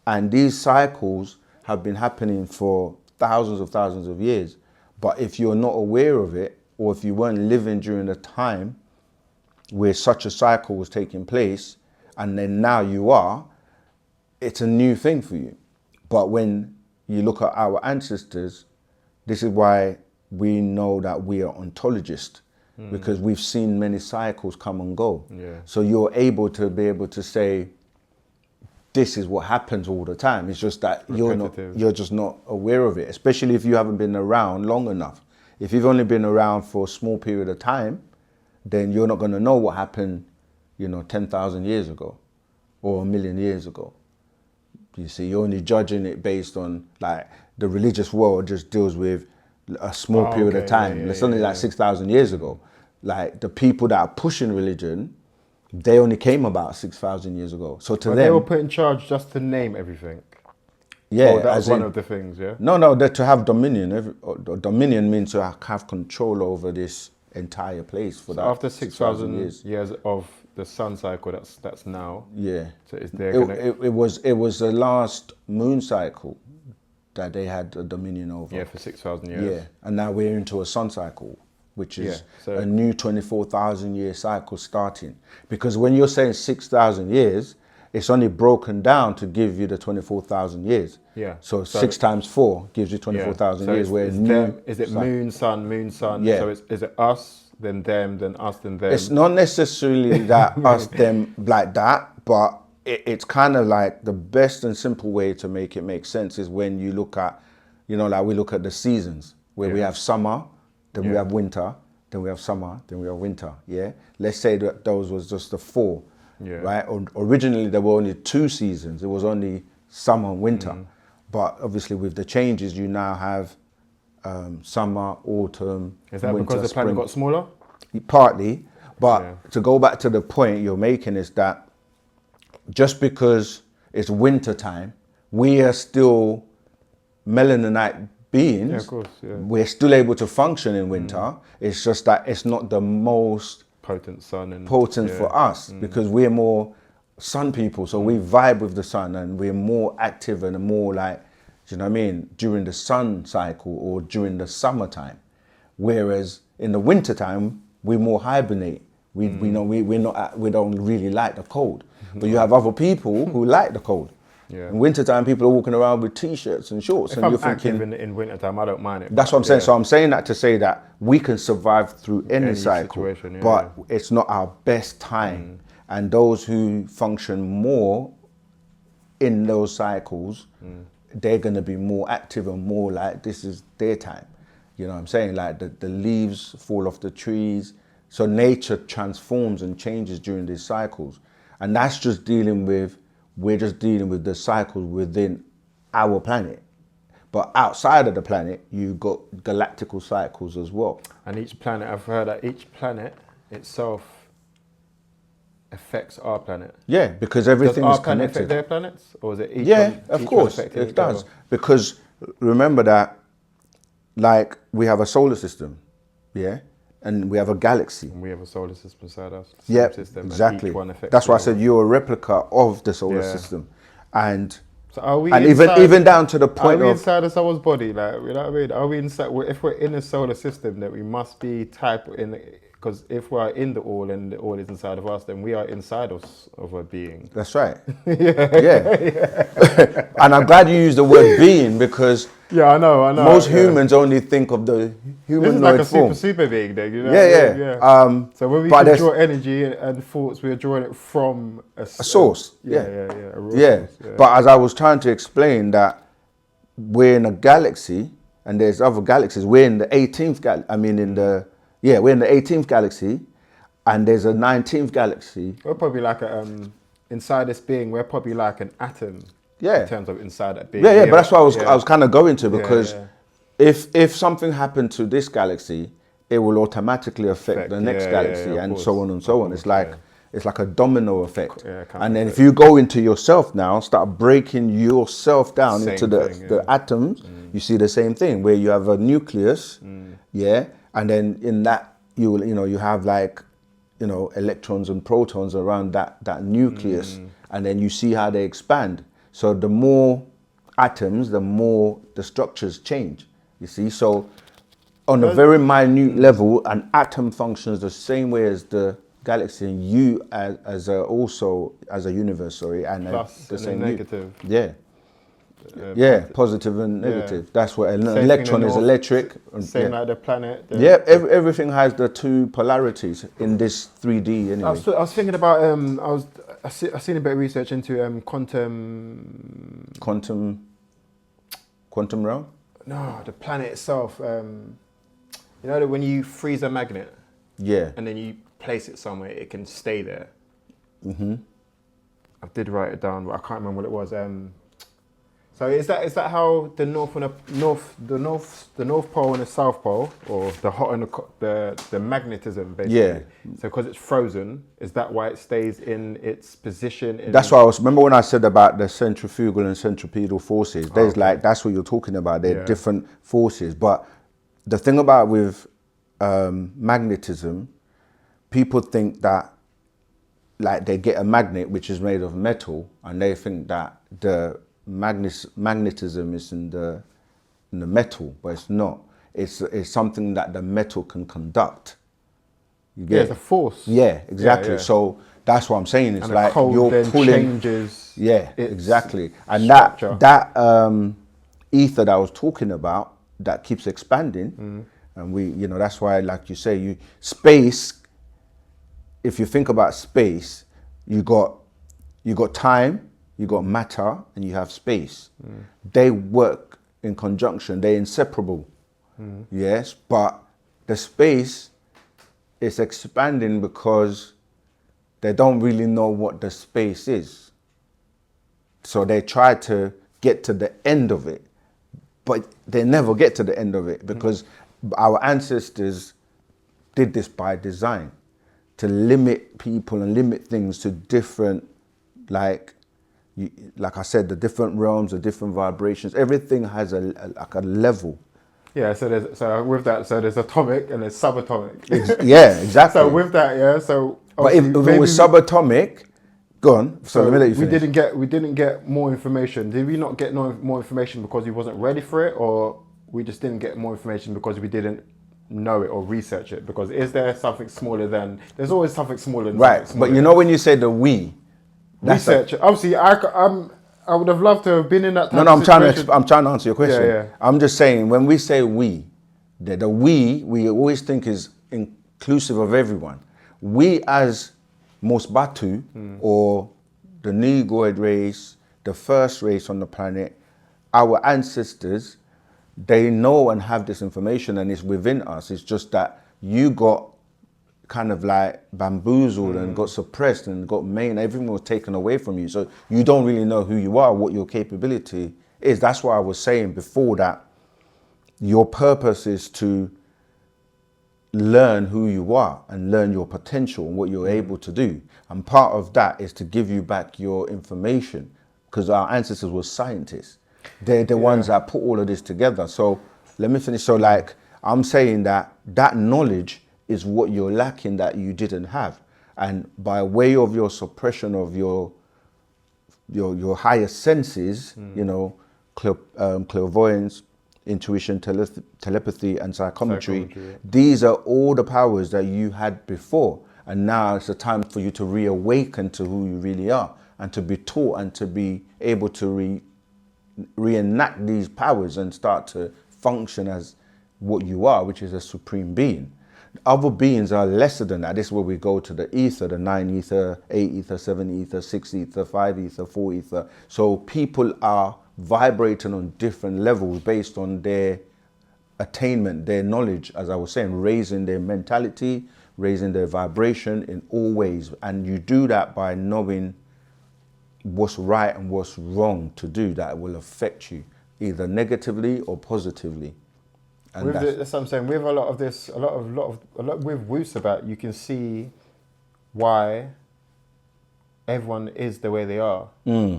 And these cycles have been happening for thousands of years. But if you're not aware of it, or if you weren't living during the time where such a cycle was taking place, and then now you are, it's a new thing for you. But when you look at our ancestors, this is why we know that we are ontologists, because we've seen many cycles come and go. So you're able to say, this is what happens all the time. It's just that you're just not aware of it, especially if you haven't been around long enough. If you've only been around for a small period of time, then you're not going to know what happened, you know, 10,000 years ago or 1,000,000 years ago. You see, you're only judging it based on, like, the religious world just deals with a small period of time. It's only like 6,000 years ago. Like, the people that are pushing religion, they only came about 6,000 years ago. So to them, they were put in charge just to name everything. Yeah, that was one of the things. No, that to have dominion. Dominion means to have control over this entire place for that. After 6,000 years of the sun cycle, that's now. Yeah. So is there it was the last moon cycle that they had a dominion over. Yeah, for 6,000 years. Yeah, and now we're into a sun cycle, which is a new 24,000 year cycle starting. Because when you're saying 6,000 years, it's only broken down to give you the 24,000 years. Yeah. So 6 times 4 gives you 24,000 years. Where is it moon, sun? Yeah. So is it us, then them, then us, then them? It's not necessarily that us, them, like that, but it's kind of like the best and simple way to make it make sense is when you look at you know, like we look at the seasons where we have summer, then we have winter, then we have summer, then we have winter. Yeah. Let's say that those was just the 4. Yeah. Right. Originally there were only 2 seasons. It was only summer and winter. But obviously with the changes, you now have summer, autumn, Is that winter, because the planet got smaller? Partly. But to go back to the point you're making is that just because it's winter time, we are still melaninite beings. Yeah, of course, We're still able to function in winter. It's just that it's not the most potent sun and for us because we're more sun people. So we vibe with the sun and we're more active and more like, do you know what I mean, during the sun cycle or during the summertime. Whereas in the wintertime, we more hibernate. We don't really like the cold. But you have other people who like the cold. Yeah. In wintertime, people are walking around with t-shirts and shorts. If and I'm you're thinking, active in wintertime, I don't mind it. That's what I'm saying. So I'm saying that to say that we can survive through any cycle, situation, but it's not our best time. And those who function more in those cycles, they're going to be more active and more like this is their time. You know what I'm saying? Like the leaves fall off the trees. So nature transforms and changes during these cycles. And that's just we're just dealing with the cycles within our planet. But outside of the planet, you've got galactical cycles as well. And each planet, I've heard that each planet itself affects our planet. Yeah, because everything is connected. Does our planet affect their planets? Or is it each Yeah, one, of course, it does. Other? Because remember that, like, we have a solar system, yeah? And we have a galaxy. And we have a solar system inside us. Yeah, system, exactly. And each one affects That's why I said you're a replica of the solar system. And so are we and inside, even down to the point are we of inside of someone's body? Like, you know what I mean? Are we inside? If we're in a solar system, that we must be type in. Because if we're in the all and the all is inside of us, then we are inside of a being. That's right. Yeah. And I'm glad you used the word being because I know. Most humans only think of the humanoid this is like form. a super being, then, you know? Yeah. So when we can draw energy and thoughts, we're drawing it from a source. A raw source, yeah. But as I was trying to explain that we're in a galaxy and there's other galaxies. We're in the 18th galaxy. We're in the 18th galaxy, and there's a 19th galaxy. We're probably like inside this being. We're probably like an atom. Yeah. In terms of inside that being. Yeah. But that's what I was kind of going to because if something happened to this galaxy, it will automatically affect the next galaxy and so on and so on. It's like a domino effect. And then if you go into yourself now, start breaking yourself down into the atoms, you see the same thing where you have a nucleus. And then in that, you have like, electrons and protons around that nucleus. And then you see how they expand. So the more atoms, the more the structures change, you see. So on a very minute level, an atom functions the same way as the galaxy and you as a universe, and plus the same negative. Positive and negative. That's what an electron is electric. Same like the planet. Everything has the 2 polarities in this 3D anyway. I was thinking about I seen a bit of research into quantum realm. No, the planet itself. You know that when you freeze a magnet, and then you place it somewhere, it can stay there. I did write it down, but I can't remember what it was. So is that how the north pole and the south pole, or the hot and the magnetism basically? Yeah. So because it's frozen, is that why it stays in its position? That's why remember when I said about the centrifugal and centripetal forces. There's that's what you're talking about. They're different forces, but the thing about with magnetism, people think that like they get a magnet which is made of metal, and they think that the magnetism is in the metal, but it's not. It's something that the metal can conduct. You get it's a force. Yeah, exactly. So that's what I'm saying. It's and like you're pulling. Changes. Yeah, exactly. And structure. that ether that I was talking about that keeps expanding, and we, that's why, like you say, space. If you think about space, you got time. You got matter and you have space. They work in conjunction. They're inseparable. Yes, but the space is expanding because they don't really know what the space is. So they try to get to the end of it, but they never get to the end of it because our ancestors did this by design, to limit people and limit things to different, like I said, the different realms, the different vibrations. Everything has a level. Yeah, so there's atomic and there's subatomic. Yeah, exactly. So with that, yeah, so but if it was subatomic, go on. So let me let you finish. We didn't get more information. Did we not get more information because we wasn't ready for it, or we just didn't get more information because we didn't know it or research it? Because is there something smaller than? There's always something smaller than. Right, but you know when you say the we, research. Obviously, I would have loved to have been in that. No, I'm trying to answer your question. Yeah. I'm just saying when we say we, the we always think is inclusive of everyone. We as Mosbatu or the Negroid race, the first race on the planet, our ancestors, they know and have this information and it's within us. It's just that you got kind of like bamboozled and got suppressed and got everything was taken away from you. So you don't really know who you are, what your capability is. That's why I was saying before that your purpose is to learn who you are and learn your potential and what you're able to do. And part of that is to give you back your information, because our ancestors were scientists. They're the ones that put all of this together. So let me finish. So like I'm saying that knowledge is what you're lacking that you didn't have. And by way of your suppression of your higher senses, you know, clairvoyance, intuition, telepathy, and psychometry, these are all the powers that you had before. And now it's a time for you to reawaken to who you really are and to be taught and to be able to reenact these powers and start to function as what you are, which is a supreme being. Other beings are lesser than that. This is where we go to the ether, the 9 ether, 8 ether, 7 ether, 6 ether, 5 ether, 4 ether. So people are vibrating on different levels based on their attainment, their knowledge, as I was saying, raising their mentality, raising their vibration in all ways. And you do that by knowing what's right and what's wrong to do that will affect you either negatively or positively. And that's what I'm saying. With a lot of this, a lot with Wu-Sabat, you can see why everyone is the way they are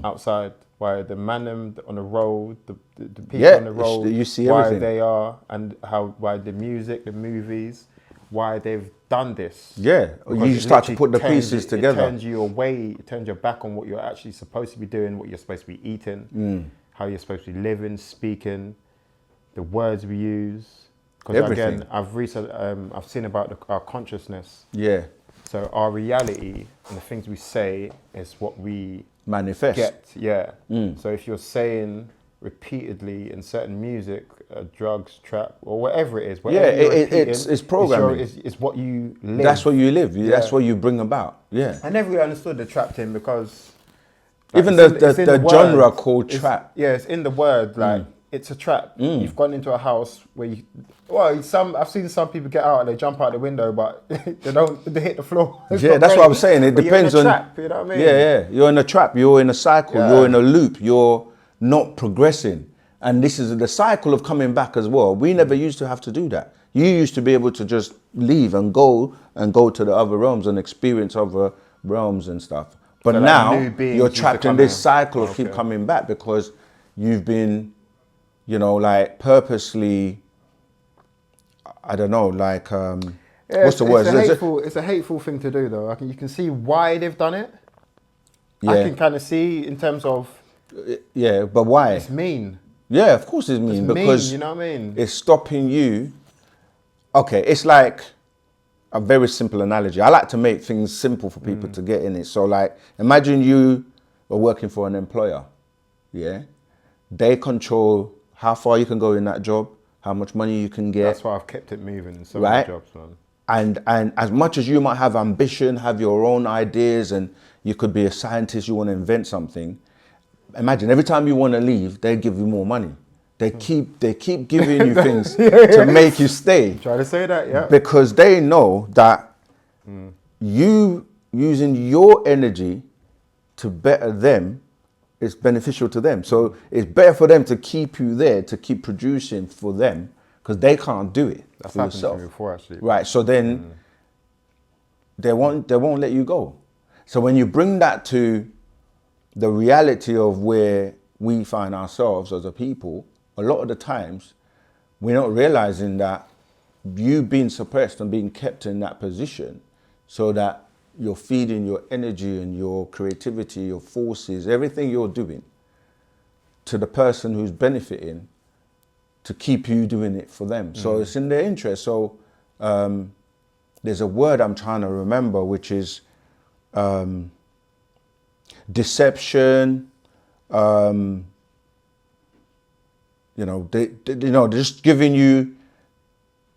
outside. Why the man on the road, the people on the road, you see why everything. they are, and why the music, the movies, why they've done this. Yeah, you start to put the pieces together. It turns you away, it turns your back on what you're actually supposed to be doing, what you're supposed to be eating, how you're supposed to be living, speaking, the words we use. Because again, I've seen about our consciousness. Yeah. So our reality and the things we say is what we manifest. So if you're saying repeatedly in certain music, drugs, trap, or whatever it is, it's programming. It's what you live. That's what you live. That's what you bring about. Yeah. I never really understood the trap thing because even the genre called trap. Yeah, it's in the word. Like it's a trap. You've gone into a house where I've seen some people get out and they jump out the window, but they hit the floor. That's what I'm saying. It depends on. Trap, you know what I mean? Yeah. You're in a trap. You're in a cycle. Yeah. You're in a loop. You're not progressing. And this is the cycle of coming back as well. We never used to have to do that. You used to be able to just leave and go to the other realms and experience other realms and stuff. But so now you're trapped in this cycle of keep coming back because you've been, like purposely, I don't know, like, what's the word? It's a hateful thing to do though. You can see why they've done it. Yeah. I can kind of see in terms of. Yeah, but why? It's mean. Yeah, of course it's mean because you know what I mean? It's stopping you. Okay, it's like a very simple analogy. I like to make things simple for people to get in it. So like, imagine you are working for an employer, yeah? They control how far you can go in that job, how much money you can get. That's why I've kept it moving in so many jobs, man. And as much as you might have ambition, have your own ideas, and you could be a scientist, you want to invent something, imagine every time you want to leave, they give you more money. They keep giving you things to make you stay. Try to say that, yeah. Because they know that you using your energy to better them is beneficial to them. So it's better for them to keep you there, to keep producing for them, because they can't do it That's for happened yourself. to me before, actually. Right. So then they won't let you go. So when you bring that to the reality of where we find ourselves as a people, a lot of the times we're not realizing that you being suppressed and being kept in that position so that you're feeding your energy and your creativity, your forces, everything you're doing to the person who's benefiting to keep you doing it for them. So it's in their interest. So there's a word I'm trying to remember, which is deception. They're just giving you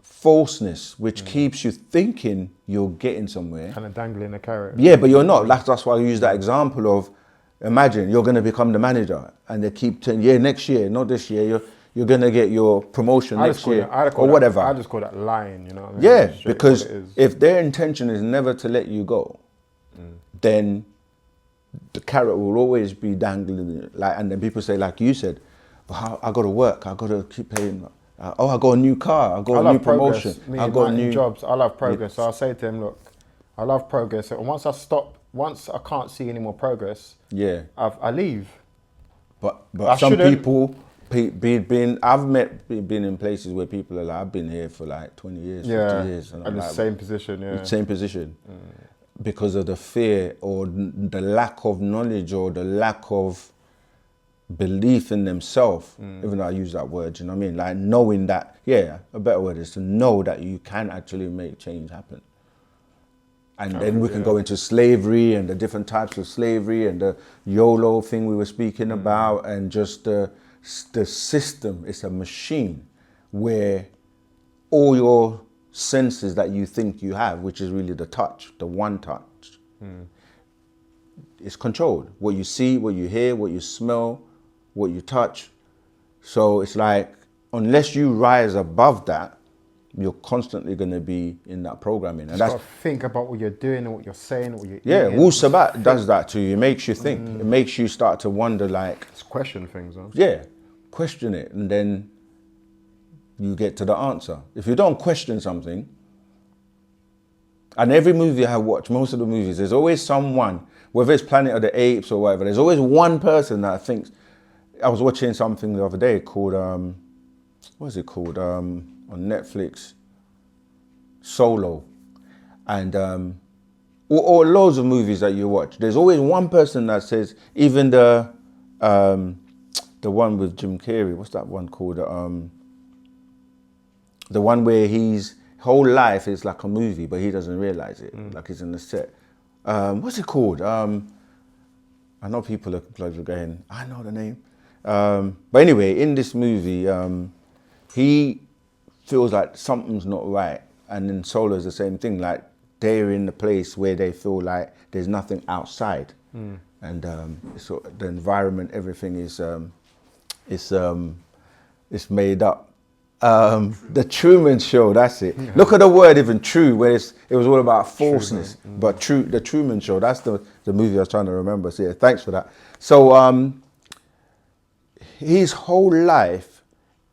falseness, which keeps you thinking you're getting somewhere. Kind of dangling a carrot. Yeah, but you're not. That's why I use that example of, imagine you're going to become the manager, and they keep telling you, next year, not this year, you're going to get your promotion next year, or whatever. I just call that lying, you know what I mean? Yeah, because if their intention is never to let you go, then the carrot will always be dangling. And then people say, like you said, but I got to work, I got to keep paying. I got a new car, I got a new promotion, I got new jobs. I love progress. So I'll say to him, look, I love progress. And once I can't see any more progress, I leave. But some people, I've been in places where people are like, I've been here for like 20 years, 50 years. And I'm the like, same position, Same position. Because of the fear or the lack of knowledge or the lack of belief in themselves, even though I use that word, you know what I mean? Like knowing that, a better word is to know that you can actually make change happen. And then we can go into slavery and the different types of slavery and the YOLO thing we were speaking about, and just the system. It's a machine where all your senses that you think you have, which is really the touch, the one touch, is controlled. What you see, what you hear, what you smell, what you touch. So it's like, unless you rise above that, you're constantly going to be in that programming. And that's got to think about what you're doing and what you're saying, what you're eating. Wu-Sabat does that to you. It makes you think. It makes you start to wonder, like... It's question things, huh? Yeah, question it, and then you get to the answer. If you don't question something, and every movie I watch, most of the movies, there's always someone, whether it's Planet of the Apes or whatever, there's always one person that thinks... I was watching something the other day called, what is it called, on Netflix, Solo, and or loads of movies that you watch. There's always one person that says, even the one with Jim Carrey, what's that one called? The one where his whole life is like a movie, but he doesn't realize it, like he's in the set. What's it called? I know people are going, I know the name. But anyway, in this movie, he feels like something's not right. And in Solo is the same thing. Like they're in the place where they feel like there's nothing outside. And so the environment, everything is made up. The Truman Show, that's it. Look at the word even true, where it was all about falseness. But the Truman Show, that's the movie I was trying to remember. So yeah, thanks for that. So his whole life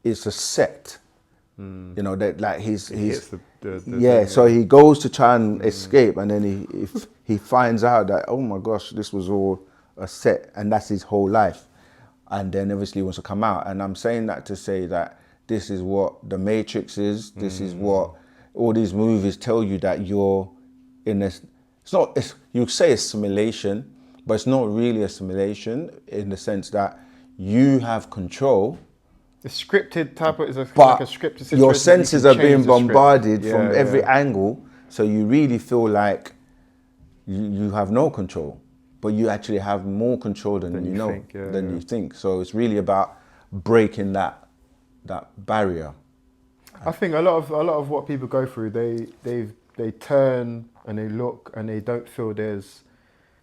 is a set. You know, that like he's so he goes to try and escape, and then he finds out that, oh my gosh, this was all a set, and that's his whole life. And then obviously he wants to come out. And I'm saying that to say that this is what The Matrix is. This is what all these movies tell you, that you're in this. You say it's simulation, but it's not really a simulation in the sense that you have control. The scripted type of, like a scripted situation. Your senses are being bombarded from every angle, so you really feel like you have no control, but you actually have more control than you think. So it's really about breaking that barrier. I think a lot of what people go through, they turn and they look and they don't feel there's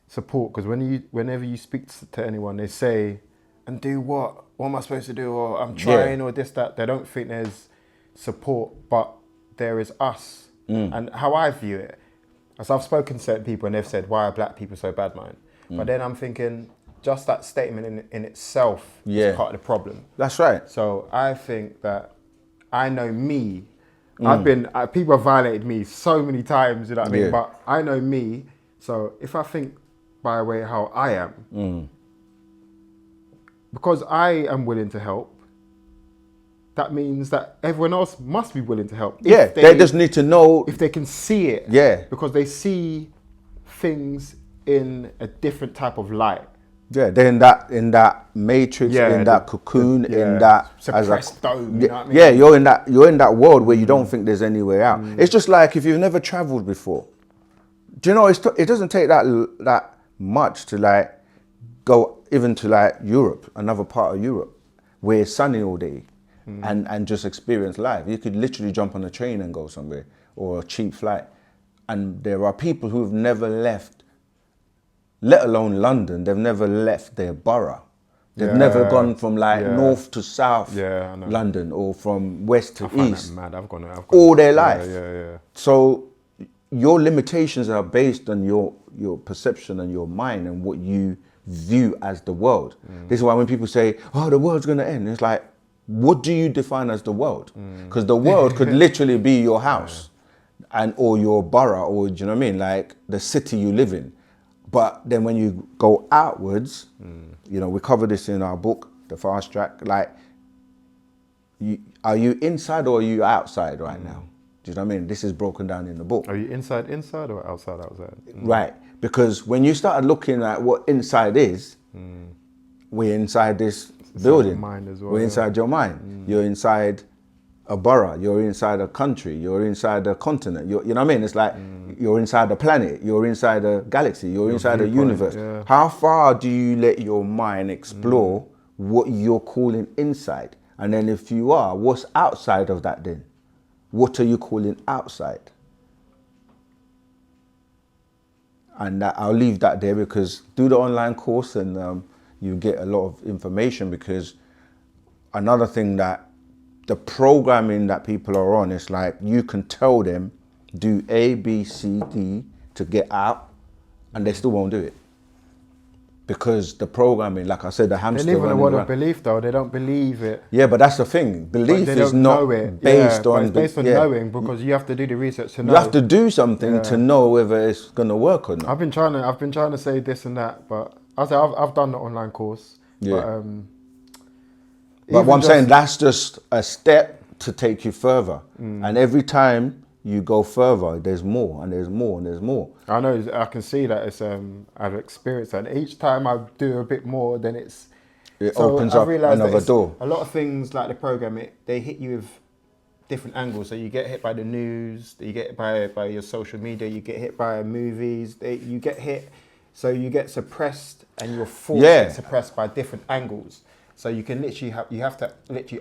support, because whenever you speak to anyone, they say, and do what? What am I supposed to do? Or I'm trying, or this, that. They don't think there's support, but there is us. And how I view it, as I've spoken to certain people and they've said, why are black people so bad, man? But then I'm thinking, just that statement in itself is part of the problem. That's right. So I think that I know me. People have violated me so many times, you know what I mean? But I know me. So if I think by way how I am, because I am willing to help, that means that everyone else must be willing to help. They just need to know. If they can see it. Yeah. Because they see things in a different type of light. Yeah, they're in that matrix, in that cocoon, in that suppressed dome. You know what I mean? Yeah, you're in that world where you don't think there's any way out. It's just like if you've never traveled before. Do you know? It doesn't take that much to like go even to like Europe, another part of Europe, where it's sunny all day, and just experience life. You could literally jump on a train and go somewhere, or a cheap flight, and there are people who've never left. Let alone London, they've never left their borough. They've never gone from like north to south London, or from west to east. I've gone all their life. Yeah. So your limitations are based on your perception and your mind and what you view as the world. This is why when people say, "Oh, the world's gonna end," it's like, what do you define as the world? Because the world could literally be your house, or your borough, or do you know what I mean? Like the city you live in. But then when you go outwards, you know, we cover this in our book, The Fast Track, like, are you inside or are you outside right now? Do you know what I mean? This is broken down in the book. Are you inside or outside? Right, because when you started looking at what inside is, we're inside this building. Mind as well, we're inside your mind. You're inside a borough, you're inside a country, you're inside a continent, you know what I mean? It's like you're inside a planet, you're inside a galaxy, you're inside a universe. Yeah. How far do you let your mind explore what you're calling inside? And then if you are, what's outside of that then? What are you calling outside? And I'll leave that there, because do the online course and you get a lot of information, because another thing that the programming that people are on, is like you can tell them do A, B, C, D to get out, and they still won't do it. Because the programming, like I said, the hamster. They live in a world of belief, though. They don't believe it. Yeah, but that's the thing. Belief is not based on. It's based on knowing, because you have to do the research to know. You have to do something to know whether it's going to work or not. I've been trying to say this and that, but I've done the online course. Yeah. But what I'm saying, that's just a step to take you further. And every time you go further, there's more and there's more and there's more. I know, I can see that. It's I've experienced that. And each time I do a bit more, then it opens up another door. A lot of things like the program, they hit you with different angles. So you get hit by the news, you get hit by your social media, you get hit by movies, you get hit. So you get suppressed, and you're forced to get suppressed by different angles. So you can literally have to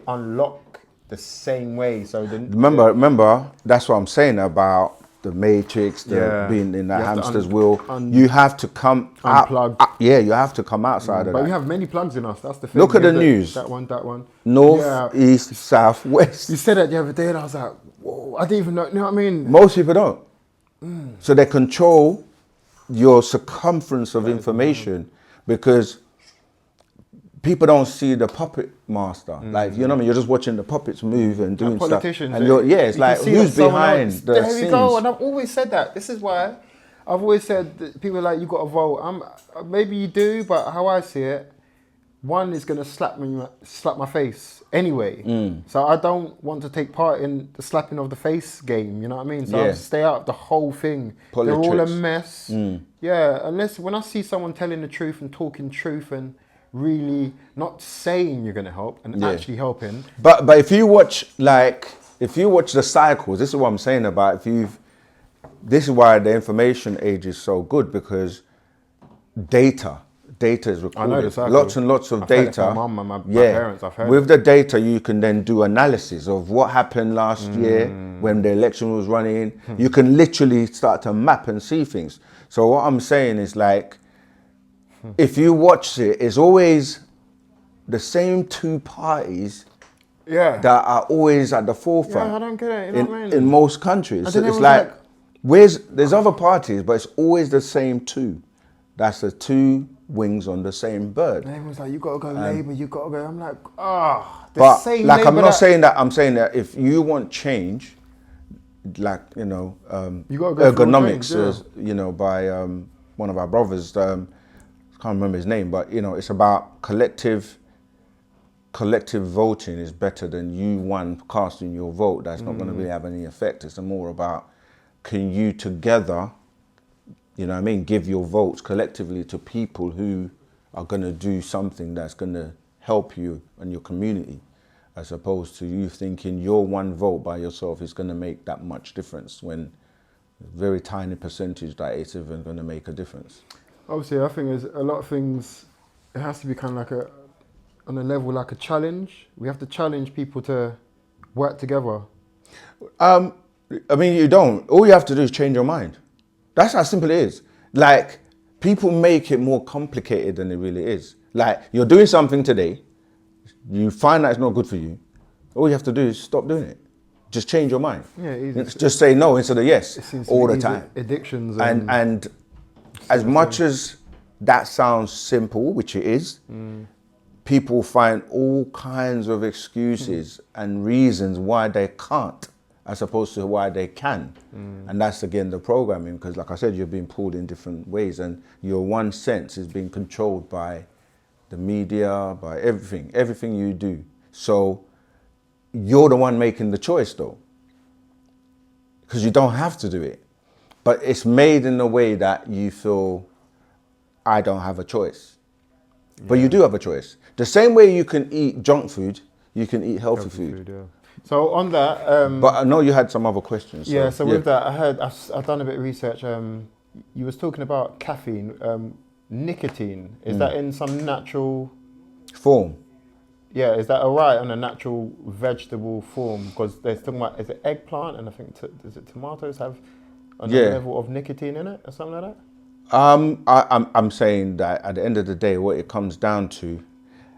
unlock the same way. So remember, that's what I'm saying about the matrix, being in that hamster's wheel. You have to come unplug. You have to come outside of that. But we have many plugs in us. That's the thing. Look at the news. That one. North, east, south, west. You said that the other day, and I was like, whoa! I didn't even know. You know what I mean? Most people don't. So they control your circumference of information, because people don't see the puppet master. Like, you know what I mean? You're just watching the puppets move and doing stuff. And it's like, who's behind the scenes? There we go. And I've always said that. This is why I've always said that people are like, you got to vote. Maybe you do, but how I see it, one is going to slap my face anyway. So I don't want to take part in the slapping of the face game. You know what I mean? So I'll stay out of the whole thing. They're all a mess. Yeah, unless when I see someone telling the truth and talking truth and really not saying you're going to help and actually helping. But if you watch the cycles, this is what I'm saying about this is why the information age is so good, because data is recorded. I know the cycle. Lots and lots of data. My mum and my parents, I've heard. With the data, you can then do analysis of what happened last year when the election was running. You can literally start to map and see things. So what I'm saying is, like, if you watch it, it's always the same two parties Yeah. that are always at the forefront. Yeah, I don't get it. You know what I mean? In most countries. And So then it's it was like, there's other parties, but it's always the same two. That's the two wings on the same bird. And everyone's like, you got to go Labour, you got to go. I'm like, But like, I'm not saying that. I'm saying that if you want change, like, you know, you got to go ergonomics, change, you know, by one of our brothers. I can't remember his name, but you know, it's about collective voting is better than you one casting your vote. That's not going to really have any effect. It's more about, can you together, you know what I mean, give your votes collectively to people who are going to do something that's going to help you and your community, as opposed to you thinking your one vote by yourself is going to make that much difference, when a very tiny percentage that it's even going to make a difference. Obviously, I think there's a lot of things, it has to be kind of like on a level like a challenge. We have to challenge people to work together. I mean, you don't. All you have to do is change your mind. That's how simple it is. Like, people make it more complicated than it really is. Like, you're doing something today, you find that it's not good for you. All you have to do is stop doing it. Just change your mind. Yeah, easy. Just say no instead of yes all the time. Addictions and as much as that sounds simple, which it is, people find all kinds of excuses and reasons why they can't, as opposed to why they can. And that's, again, the programming, because like I said, you're being pulled in different ways, and your one sense is being controlled by the media, by everything you do. So you're the one making the choice, though, because you don't have to do it. But it's made in a way that you feel, I don't have a choice. But you do have a choice. The same way you can eat junk food, you can eat healthy food. Yeah. So on that... but I know you had some other questions. So with that, I've done a bit of research. You was talking about caffeine, nicotine. Is that in some natural... form? Yeah, is that alright on a natural vegetable form? Because they're talking about, is it eggplant, and I think, is it tomatoes have a level of nicotine in it or something like that? I'm saying that at the end of the day, what it comes down to,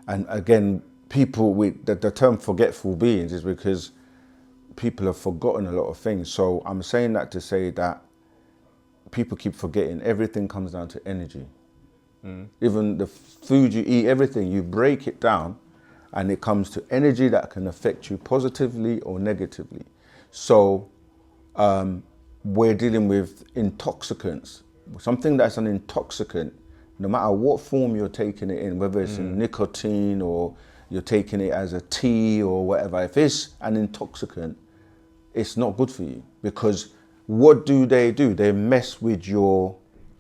and again, people with the term forgetful beings is because people have forgotten a lot of things. So I'm saying that to say that people keep forgetting everything comes down to energy. Even the food you eat, everything, you break it down and it comes to energy that can affect you positively or negatively. So we're dealing with intoxicants. Something that's an intoxicant, no matter what form you're taking it in, whether it's in nicotine or you're taking it as a tea or whatever, if it's an intoxicant, it's not good for you, because what do? They mess with your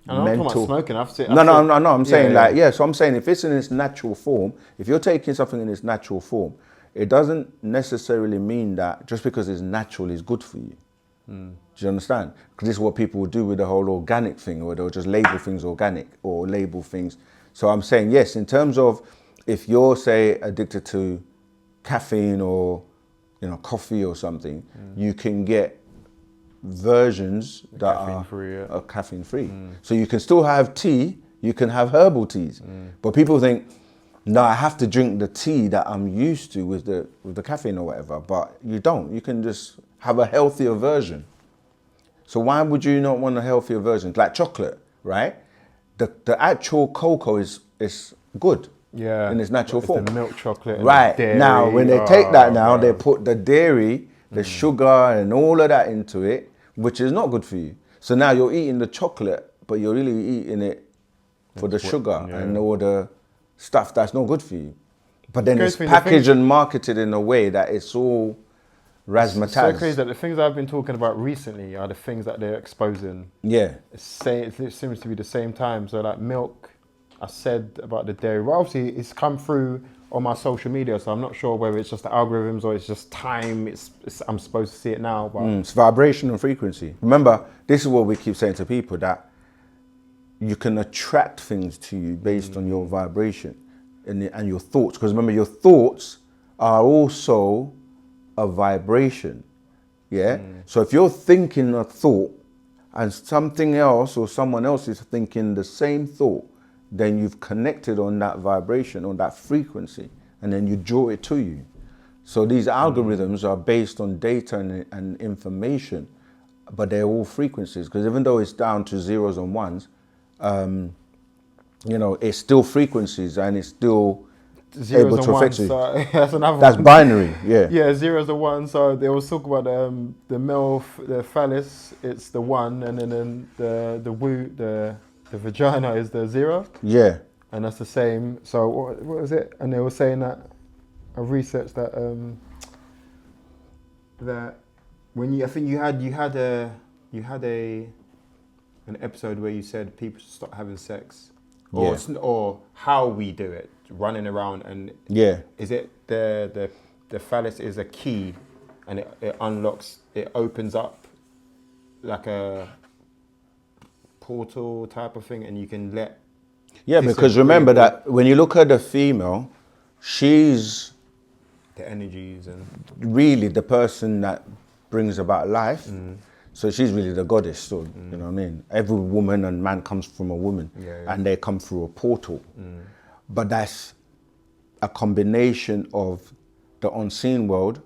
mental... I'm talking about smoking. No, I'm saying so I'm saying if it's in its natural form, if you're taking something in its natural form, it doesn't necessarily mean that just because it's natural is good for you. Do you understand? Because this is what people will do with the whole organic thing, where they'll just label things organic or label things. So I'm saying, yes, in terms of if you're, say, addicted to caffeine or, you know, coffee or something, you can get versions that are caffeine free. So you can still have tea, you can have herbal teas. But people think, no, I have to drink the tea that I'm used to with the caffeine or whatever. But you don't. You can just have a healthier version. So why would you not want a healthier version? Like chocolate, right? The actual cocoa is good in its natural form. The milk chocolate and right. the dairy. Now, when they take that now, they put the dairy, the sugar and all of that into it, which is not good for you. So now you're eating the chocolate, but you're really eating it for the sugar and all the stuff that's not good for you. But then it's packaged and marketed in a way that it's all razzmatazz. It's so crazy that the things I've been talking about recently are the things that they're exposing. Yeah. It seems to be the same time. So like milk, I said about the dairy. Well, obviously it's come through on my social media, so I'm not sure whether it's just the algorithms or it's just time. I'm supposed to see it now. But it's vibration and frequency. Remember, this is what we keep saying to people, that you can attract things to you based on your vibration and your thoughts. Because remember, your thoughts are also a vibration. Yeah. So if you're thinking a thought and something else or someone else is thinking the same thought, then you've connected on that vibration, on that frequency, and then you draw it to you. So these algorithms are based on data and information, but they're all frequencies, because even though it's down to zeros and ones, you know, it's still frequencies, and it's still zeros able and to affect ones. you. So that's another That's one. binary, yeah. Yeah, zeros and ones. So they will talk about the male, the phallus. It's the one, and then the vagina is the 0. Yeah. And that's the same. So what was it? And they were saying that I researched that that when I think you had an episode where you said people should stop having sex, or how we do it, running around, and is it the phallus is a key, and it unlocks, it opens up like a portal type of thing, and you can let. Yeah, because remember that when you look at the female, she's the energies and really the person that brings about life. So she's really the goddess. So you know what I mean. Every woman and man comes from a woman, and they come through a portal. But that's a combination of the unseen world,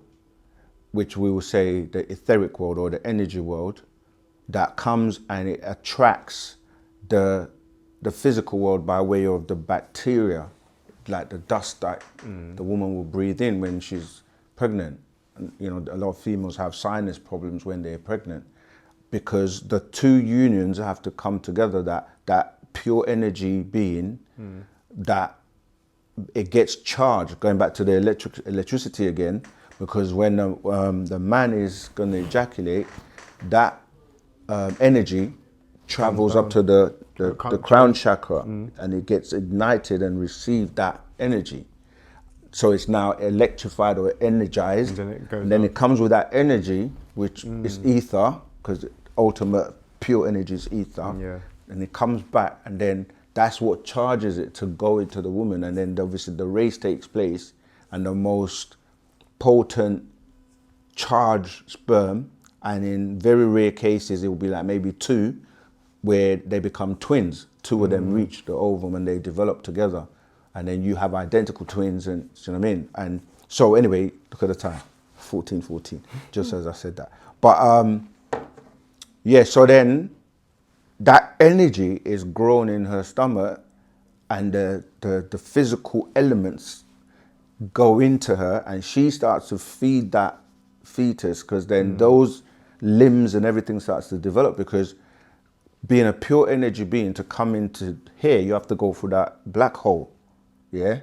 which we will say the etheric world or the energy world, that comes and it attracts the physical world by way of the bacteria, like the dust that the woman will breathe in when she's pregnant. And, you know, a lot of females have sinus problems when they're pregnant, because the two unions have to come together, that pure energy being, that it gets charged, going back to the electricity again, because when the man is going to ejaculate, that energy travels up to the crown chakra, and it gets ignited and received that energy. So it's now electrified or energized, and then it comes with that energy, which is ether, because ultimate pure energy is ether, and it comes back, and then that's what charges it to go into the woman, and then obviously the race takes place, and the most potent charged sperm, and in very rare cases it will be like maybe 2, where they become twins. 2 of them reach the ovum and they develop together, and then you have identical twins, and you know what I mean. And so anyway, look at the time, 14, just as I said that. But yeah, so then that energy is grown in her stomach, and the physical elements go into her, and she starts to feed that fetus, because then those limbs and everything starts to develop, because being a pure energy being, to come into here, you have to go through that black hole, yeah?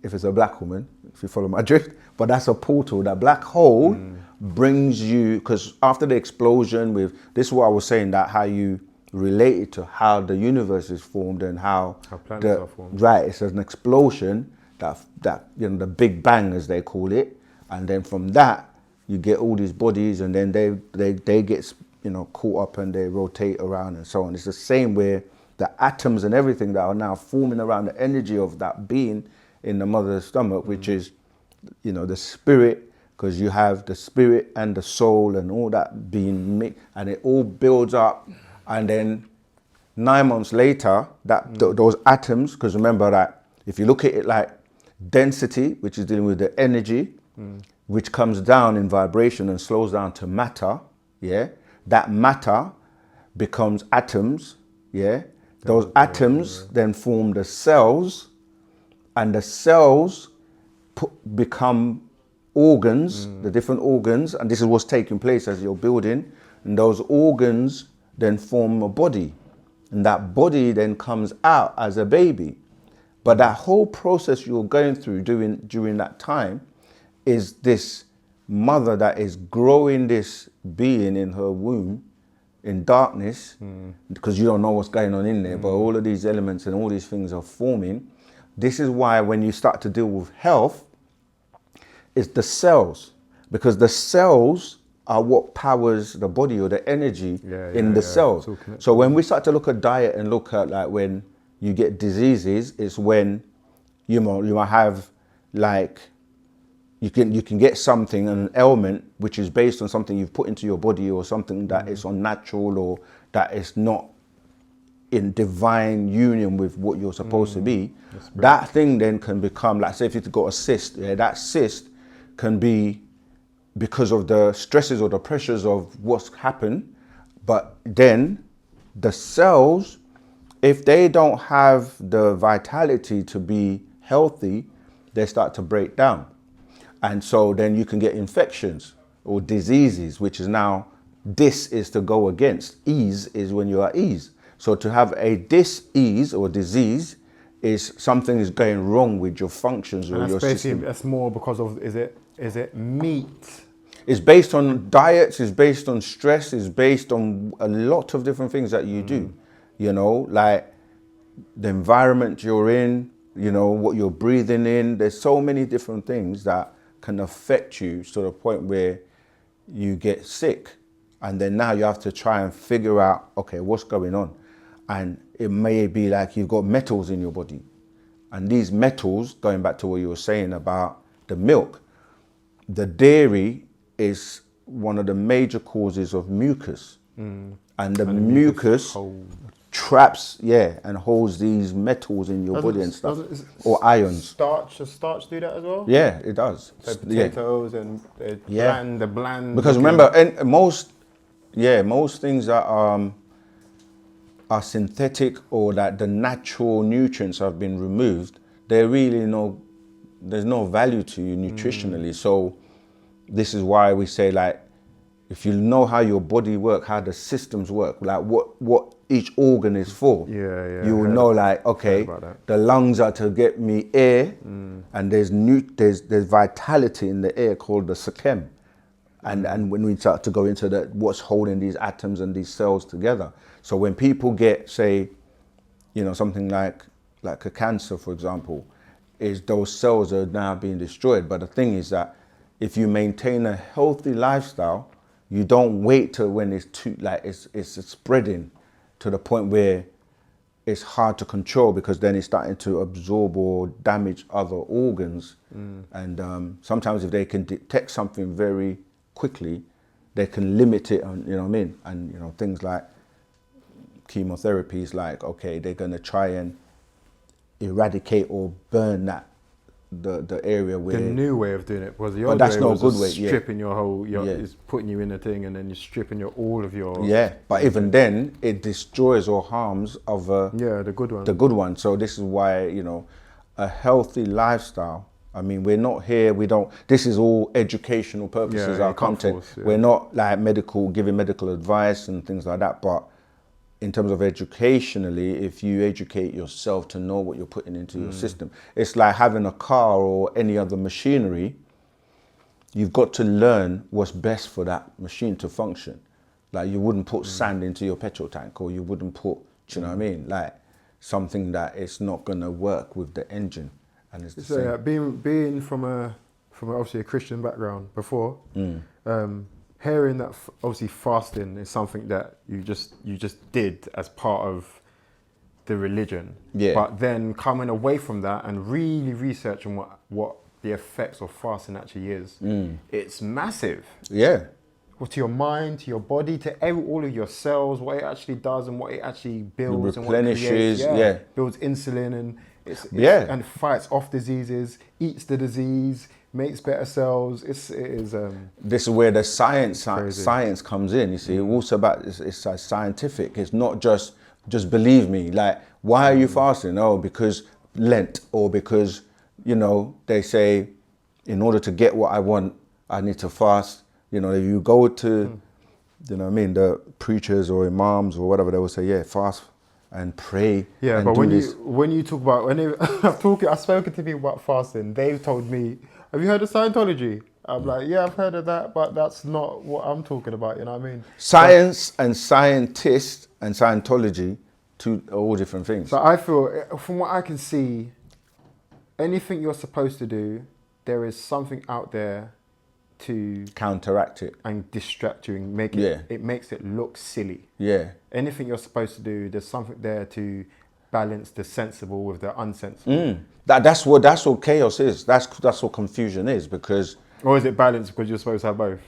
If it's a black woman, if you follow my drift, but that's a portal. That black hole brings you, because after the explosion with, this is what I was saying, that how you relate it to how the universe is formed and how planets are formed. Right, it's an explosion, that you know, the Big Bang as they call it, and then from that, you get all these bodies, and then they get, you know, caught up and they rotate around and so on. It's the same where the atoms and everything that are now forming around the energy of that being in the mother's stomach, which is, you know, the spirit, because you have the spirit and the soul and all that being mixed, and it all builds up, and then 9 months later, those atoms, because remember that if you look at it like density, which is dealing with the energy, which comes down in vibration and slows down to matter, yeah? That matter becomes atoms, yeah? Those atoms then form the cells, and the cells become organs, the different organs, and this is what's taking place as you're building, and those organs then form a body, and that body then comes out as a baby. But that whole process you're going through during that time is this mother that is growing this being in her womb in darkness, because you don't know what's going on in there, but all of these elements and all these things are forming. This is why when you start to deal with health, it's the cells, because the cells are what powers the body, or the energy in the cells. So when we start to look at diet and look at like when you get diseases, it's when you might have like, you can get something, an ailment, which is based on something you've put into your body, or something that is unnatural, or that is not in divine union with what you're supposed to be, that thing then can become, like say if you've got a cyst, that cyst can be because of the stresses or the pressures of what's happened, but then the cells, if they don't have the vitality to be healthy, they start to break down. And so then you can get infections or diseases, which is now, dis is to go against, ease is when you're at ease. So to have a dis-ease or disease is something is going wrong with your functions or your system. That's more because of, is it meat? It's based on diets, it's based on stress, it's based on a lot of different things that you do. You know, like the environment you're in, you know, what you're breathing in. There's so many different things that can affect you to the point where you get sick. And then now you have to try and figure out, okay, what's going on? And it may be like you've got metals in your body. And these metals, going back to what you were saying about the milk, the dairy is one of the major causes of mucus. And the mucus traps, and holds these metals in your body and stuff, or ions. Does starch do that as well? Yeah, it does. So potatoes and the bland. Because remember, and most things that are synthetic or that the natural nutrients have been removed, there's no value to you nutritionally. So this is why we say, like, if you know how your body works, how the systems work, like what each organ is for, you will know, like, okay, the lungs are to get me air, and there's vitality in the air called the Seqen. And when we start to go into what's holding these atoms and these cells together. So when people get, say, you know, something like a cancer, for example, is those cells are now being destroyed. But the thing is that if you maintain a healthy lifestyle, you don't wait till when it's too, like it's spreading to the point where it's hard to control, because then it's starting to absorb or damage other organs. And sometimes if they can detect something very quickly, they can limit it, and you know what I mean? And you know, things like chemotherapy is like, okay, they're gonna try and eradicate or burn the area where... The new way of doing it was the old way. But that's not a good way, stripping your whole, it's putting you in a thing, and then you're stripping all of your... Yeah, but even then, it destroys or harms other... Yeah, the good one. The good one. So this is why, you know, a healthy lifestyle, I mean, we're not here, this is all educational purposes, our content. We're not like giving medical advice and things like that, but in terms of educationally, if you educate yourself to know what you're putting into your system, it's like having a car or any other machinery. You've got to learn what's best for that machine to function. Like you wouldn't put sand into your petrol tank, or you wouldn't put, do you know what I mean? Like something that it's not gonna work with the engine. And it's the same. Being from obviously a Christian background before, hearing that obviously fasting is something that you just did as part of the religion. Yeah. But then coming away from that and really researching what the effects of fasting actually is, it's massive. Yeah. Well, to your mind, to your body, to all of your cells, what it actually does and what it actually builds and what it creates. Builds insulin and and fights off diseases, eats the disease, makes better cells. It is. This is where the science comes in. You see, Wu-Sabat it's scientific. It's not just believe me. Like, why are you fasting? Oh, because Lent, or because, you know, they say in order to get what I want, I need to fast. You know, you go to, you know what I mean, the preachers or imams or whatever, they will say, fast and pray. Yeah, and but when you talk about, I've spoken to people about fasting, they've told me, have you heard of Scientology? I'm like, yeah, I've heard of that, but that's not what I'm talking about, you know what I mean? Science and scientists and Scientology, two are all different things. So I feel, from what I can see, anything you're supposed to do, there is something out there to counteract it and distract you and make it, it makes it look silly. Yeah. Anything you're supposed to do, there's something there to balance the sensible with the unsensible. That's what chaos is. That's what confusion is, because... Or is it balance because you're supposed to have both?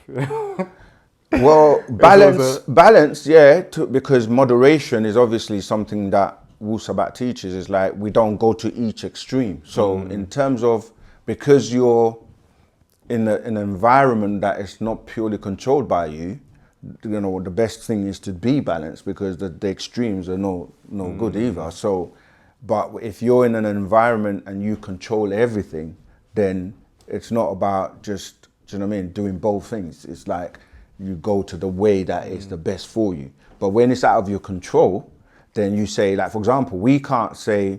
Well, balance, yeah, because moderation is obviously something that Wu-Sabat teaches. Is like we don't go to each extreme. So in terms of, because you're in an environment that is not purely controlled by you, you know, the best thing is to be balanced, because the extremes are no good either. So, but if you're in an environment and you control everything, then it's not about just, do you know what I mean, doing both things. It's like you go to the way that is the best for you. But when it's out of your control, then you say, like, for example, we can't say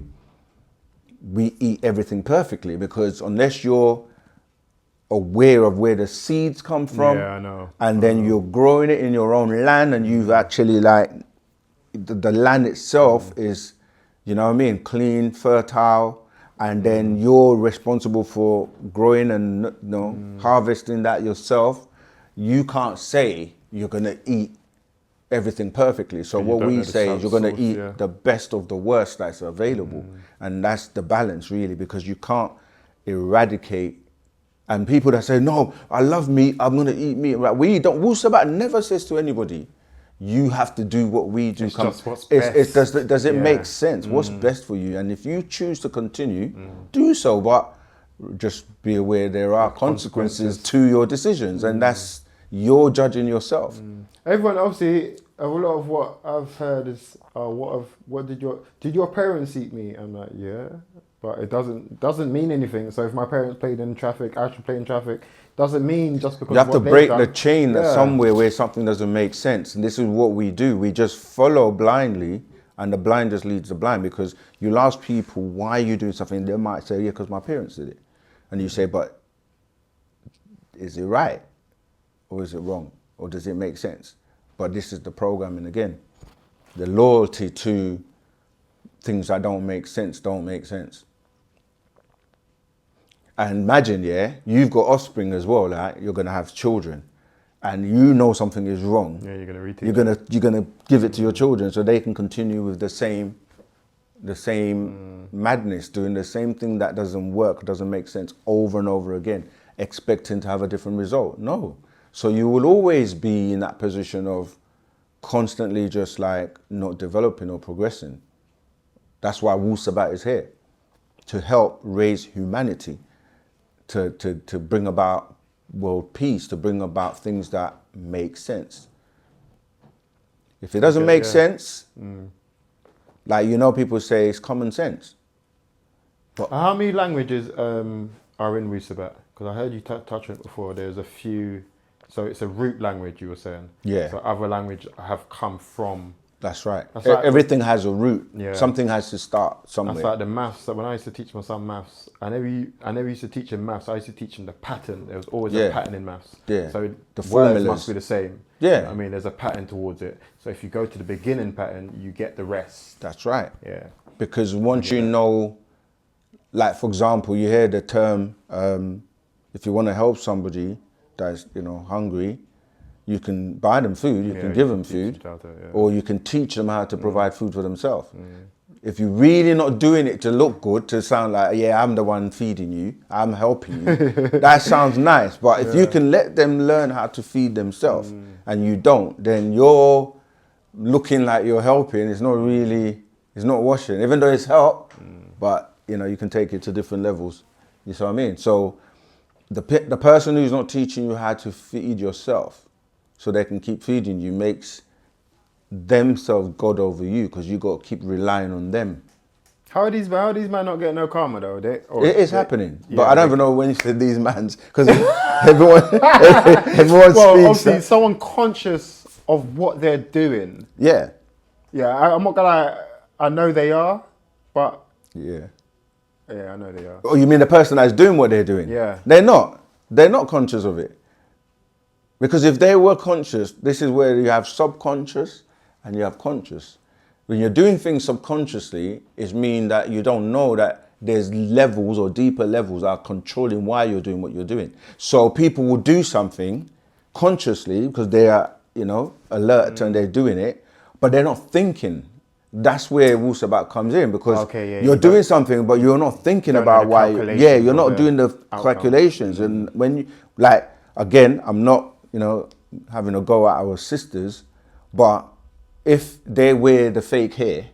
we eat everything perfectly, because unless you're aware of where the seeds come from, yeah, I know. and then you're growing it in your own land, and you've actually, like, the land itself is, you know what I mean, clean, fertile, and then you're responsible for growing and, you know, harvesting that yourself. You can't say you're gonna eat everything perfectly. So what we say is you're gonna eat the best of the worst that's available, and that's the balance, really, because you can't eradicate. And people that say, no, I love meat, I'm gonna eat meat. We don't. Wu-Sabat never says to anybody, you have to do what we do. It's just what's best. Does it make sense? What's best for you? And if you choose to continue, do so. But just be aware there are consequences to your decisions, and that's you're judging yourself. Everyone, obviously, a lot of what I've heard is, what did your parents eat meat? I'm like, yeah. But it doesn't mean anything. So if my parents played in traffic, I should play in traffic. Doesn't mean just because you have to break the chain somewhere where something doesn't make sense. And this is what we do. We just follow blindly, and the blind just leads the blind. Because you'll ask people, why are you doing something? They might say, yeah, because my parents did it. And you say, but is it right? Or is it wrong? Or does it make sense? But this is the programming again. The loyalty to things that don't make sense. And imagine, yeah, you've got offspring as well, like you're gonna have children, and you know something is wrong. Yeah, you're gonna reteach. You're gonna give it to your children so they can continue with the same madness, doing the same thing that doesn't work, doesn't make sense over and over again, expecting to have a different result. No. So you will always be in that position of constantly just like not developing or progressing. That's why Wu-Sabat is here, to help raise humanity, to bring about world peace, to bring about things that make sense. If it doesn't make sense, like, you know, people say it's common sense. But how many languages are in Wu-Sabat? Because I heard you touch on it before. There's a few. So it's a root language, you were saying. Yeah. So other languages have come from. That's right. Everything has a root. Yeah. Something has to start somewhere. That's like the maths. So when I used to teach my son maths, I never used to teach him maths. I used to teach him the pattern. There was always a pattern in maths. Yeah. So the formulas words must be the same. Yeah. You know, I mean, there's a pattern towards it. So if you go to the beginning pattern, you get the rest. That's right. Yeah. Because once you know, like, for example, you hear the term, if you want to help somebody that's, you know, hungry, you can buy them food, you can give them food, or you can teach them how to provide food for themselves. If you're really not doing it to look good, to sound like, yeah, I'm the one feeding you, I'm helping you, that sounds nice. But if you can let them learn how to feed themselves and you don't, then you're looking like you're helping. It's not really, it's not washing, even though it's help, but, you know, you can take it to different levels. You see what I mean? So the person who's not teaching you how to feed yourself so they can keep feeding you makes themselves God over you, because you got to keep relying on them. How are these men not getting no karma though? It is happening, but I don't even know when you said these mans, because everyone speaks. Obviously, someone conscious of what they're doing. Yeah. Yeah, I'm not gonna lie, I know they are, but yeah, I know they are. Oh, you mean the person that's doing what they're doing? Yeah. They're not conscious of it. Because if they were conscious, this is where you have subconscious and you have conscious. When you're doing things subconsciously, it means that you don't know that there's levels or deeper levels that are controlling why you're doing what you're doing. So people will do something consciously because they are, you know, alert and they're doing it, but they're not thinking. That's where Wu-Sabat comes in, because you're doing something, but you're not thinking about why. You're not doing the calculations. And when you, like, again, I'm not, you know, having a go at our sisters, but if they wear the fake hair,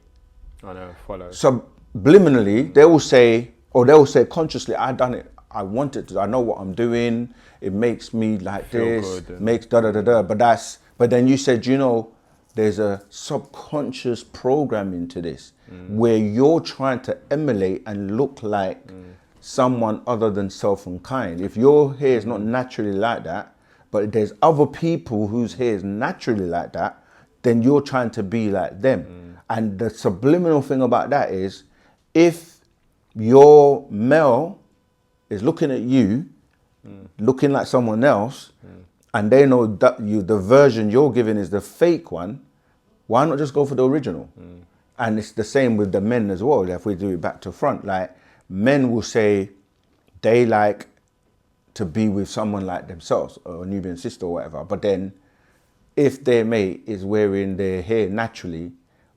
I know, follow. Subliminally, they will say, or they will say consciously, I done it, I wanted to, I know what I'm doing, it makes me like feel this, makes da-da-da-da, but then you said, you know, there's a subconscious programming to this, where you're trying to emulate and look like someone other than self and kind. If your hair is not naturally like that, but there's other people whose hair is naturally like that, then you're trying to be like them. And the subliminal thing about that is, if your male is looking at you, looking like someone else, and they know that the version you're giving is the fake one, why not just go for the original? And it's the same with the men as well. If we do it back to front, like men will say they like to be with someone like themselves, or a Nubian sister or whatever. But then if their mate is wearing their hair naturally,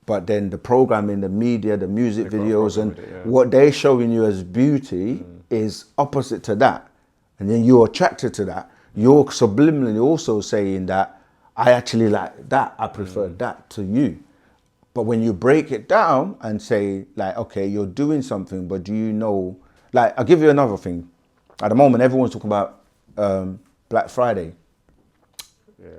but then the programming, the media, the music videos, and what they're showing you as beauty is opposite to that, and then you're attracted to that, you're subliminally also saying that I actually like that, I prefer that to you. But when you break it down and say, like, okay, you're doing something, but do you know, like, I'll give you another thing. At the moment, everyone's talking about Black Friday. Yeah.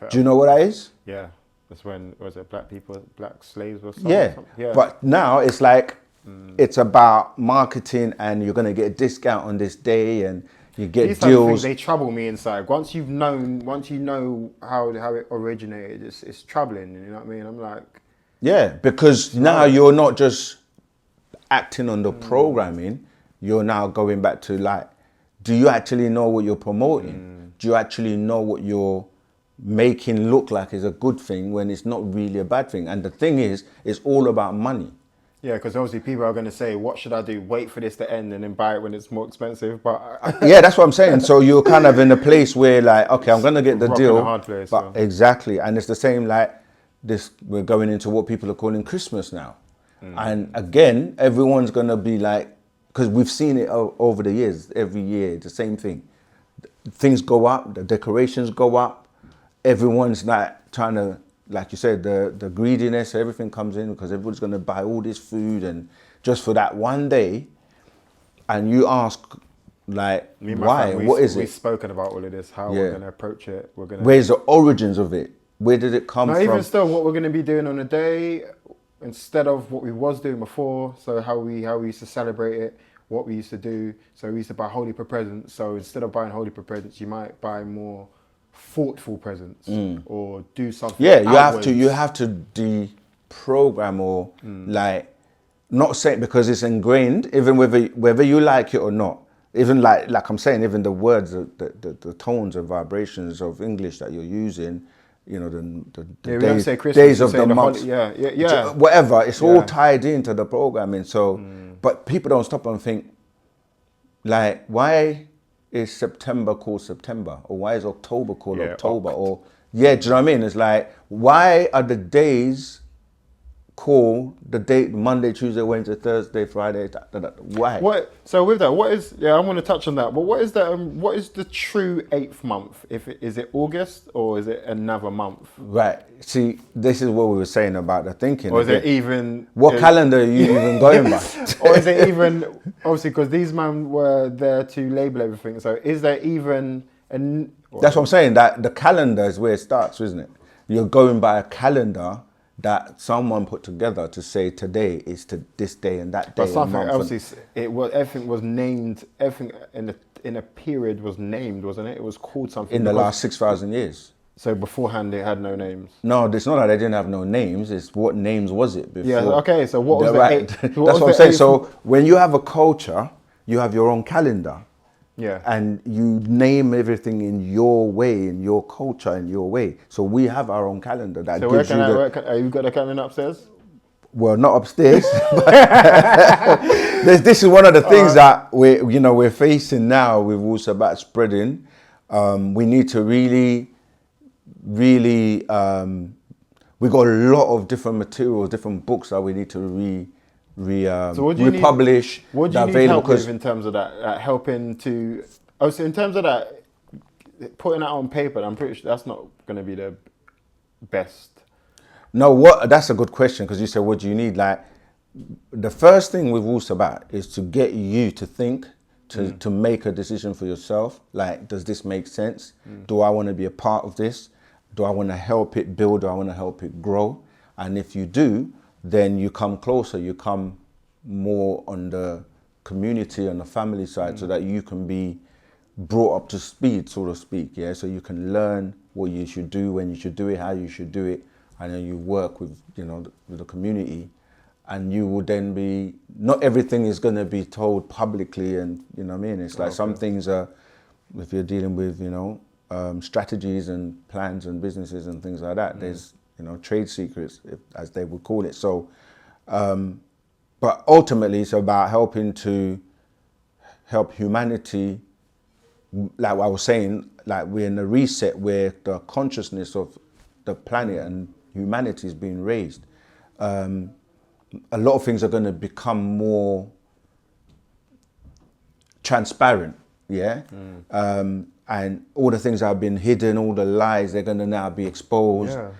Do you know what that is? Yeah. That's when, was it black slaves or something? Yeah. Yeah. But now it's like, it's about marketing, and you're going to get a discount on this day, and you get These deals. They trouble me inside. Once you know how it originated, it's troubling. You know what I mean? I'm like, yeah, because now you're not just acting on the programming. You're now going back to, like, do you actually know what you're promoting? Do you actually know what you're making look like is a good thing when it's not really a bad thing? And the thing is, it's all about money. Yeah, because obviously people are going to say, what should I do? Wait for this to end and then buy it when it's more expensive. But yeah, that's what I'm saying. So you're kind of in a place where, like, okay, I'm going to get the deal. Hard place, but exactly. And it's the same, like, this, we're going into what people are calling Christmas now. And again, everyone's going to be like, because we've seen it over the years, every year, the same thing. Things go up, the decorations go up. Everyone's like trying to, like you said, the greediness, everything comes in because everyone's going to buy all this food, and just for that one day. And you ask, like, why? What is it? We've spoken about all of this, how we're going to approach it. Where's the origins of it? Where did it come from? Even still, what we're going to be doing on a day, instead of what we was doing before. So how we used to celebrate it, what we used to do. So we used to buy Holy for presents. So instead of buying Holy for presents, you might buy more thoughtful presents or do something. Yeah, you have to deprogram, or like, not say it because it's ingrained, even whether you like it or not. Even like I'm saying, even the words, the tones and vibrations of English that you're using, you know, the days of the month, whatever, it's all tied into the programming. So, but people don't stop and think, like, why is September called September, or why is October called October, or do you know what I mean? It's like, why are the days called the date Monday, Tuesday, Wednesday, Thursday, Friday? Why? What? So with that, what is? Yeah, I want to touch on that. But what is the what is the true 8th month? Is it August, or is it another month? Right. See, this is what we were saying about the thinking. Or is it even? What calendar are you even going by? Or is it even? Obviously, because these men were there to label everything. So is there even? That's what I'm saying. That the calendar is where it starts, isn't it? You're going by a calendar that someone put together to say today is to this day and that day. But something obviously, everything was named. Everything in a period was named, wasn't it? It was called something. In the last 6,000 years. So beforehand, they had no names. No, it's not that they didn't have no names. It's what names was it before? Yeah. Okay. So what was That's what I'm saying. So when you have a culture, you have your own calendar. Yeah. And you name everything in your way, in your culture, in your way. So we have our own calendar that gives you you got a calendar upstairs? Well, not upstairs. This is one of the things that we're facing now with Wu-Sabat spreading. We need to really, we got a lot of different materials, different books that we need to republish. What do you need help with in terms of that? Helping to, so in terms of that, putting that on paper, I'm pretty sure that's not going to be the best. No, that's a good question, because you said, what do you need? Like, the first thing with Wu-Sabat is to get you to think, to make a decision for yourself. Like, does this make sense? Do I want to be a part of this? Do I want to help it build? Do I want to help it grow? And if you do, then you come closer, you come more on the community, on the family side, so that you can be brought up to speed, so to speak, yeah? So you can learn what you should do, when you should do it, how you should do it, and then you work with, with the community, and you will then be, not everything is going to be told publicly, and you know what I mean? It's like some things are, if you're dealing with, strategies and plans and businesses and things like that, there's, trade secrets, as they would call it. So, but ultimately it's about helping to help humanity. Like what I was saying, like we're in a reset where the consciousness of the planet and humanity is being raised. A lot of things are going to become more transparent, yeah? And all the things that have been hidden, all the lies, they're going to now be exposed. Yeah.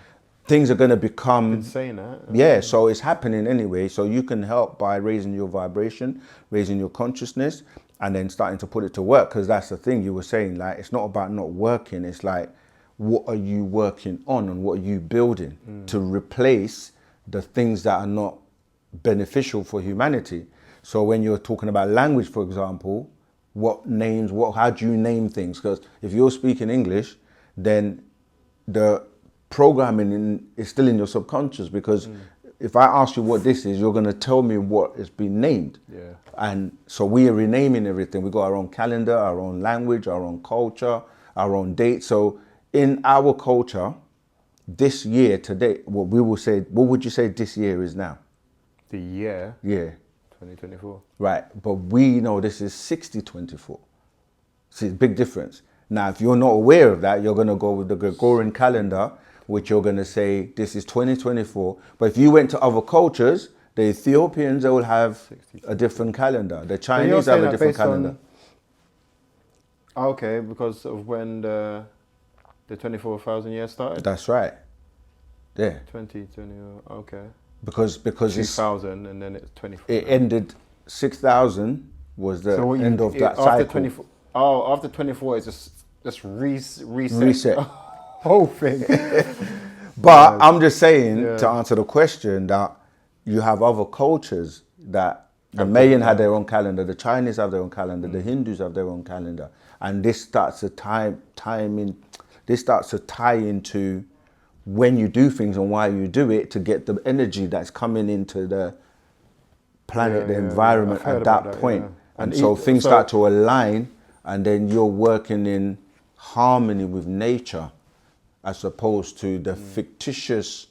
Things are going to become... Been saying that. Yeah, so it's happening anyway. So you can help by raising your vibration, raising your consciousness, and then starting to put it to work. Because that's the thing you were saying, like, it's not about not working. It's like, what are you working on and what are you building to replace the things that are not beneficial for humanity? So when you're talking about language, for example, how do you name things? Because if you're speaking English, then the programming is still in your subconscious, because if I ask you what this is, you're going to tell me what it's been named. Yeah. And so we are renaming everything. We got our own calendar, our own language, our own culture, our own date. So in our culture, this year, today, what would you say this year is now? The year? Yeah. 2024. Right, but we know this is 6024. See, big difference. Now, if you're not aware of that, you're going to go with the Gregorian calendar, which you're going to say this is 2024. But if you went to other cultures, the Ethiopians, they will have a different calendar. The Chinese have a different calendar. Okay, because of when the 24,000 years started? That's right. Yeah. 2020, okay. Because 2000 and then it's 24. It ended, 6,000 was the end of that cycle. 24, after 24 it's just reset. Reset. Whole thing. But I'm just saying, to answer the question, that you have other cultures that the Mayan had their own calendar, the Chinese have their own calendar, the Hindus have their own calendar, and this starts to tie into when you do things and why you do it, to get the energy that's coming into the planet, the environment at that point. Yeah. And so things start to align, and then you're working in harmony with nature, as opposed to the fictitious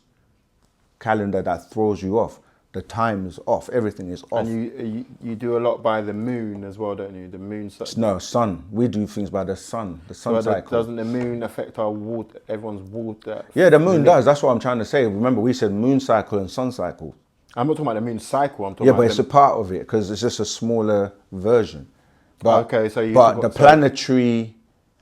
calendar that throws you off. The time is off, everything is off. And you do a lot by the moon as well, don't you? The moon cycle. No, sun. We do things by the sun cycle. Doesn't the moon affect our water, everyone's water? Yeah, the moon does. That's what I'm trying to say. Remember, we said moon cycle and sun cycle. I'm not talking about the moon cycle. I'm talking about but it's a part of it, because it's just a smaller version. But, okay, so the planetary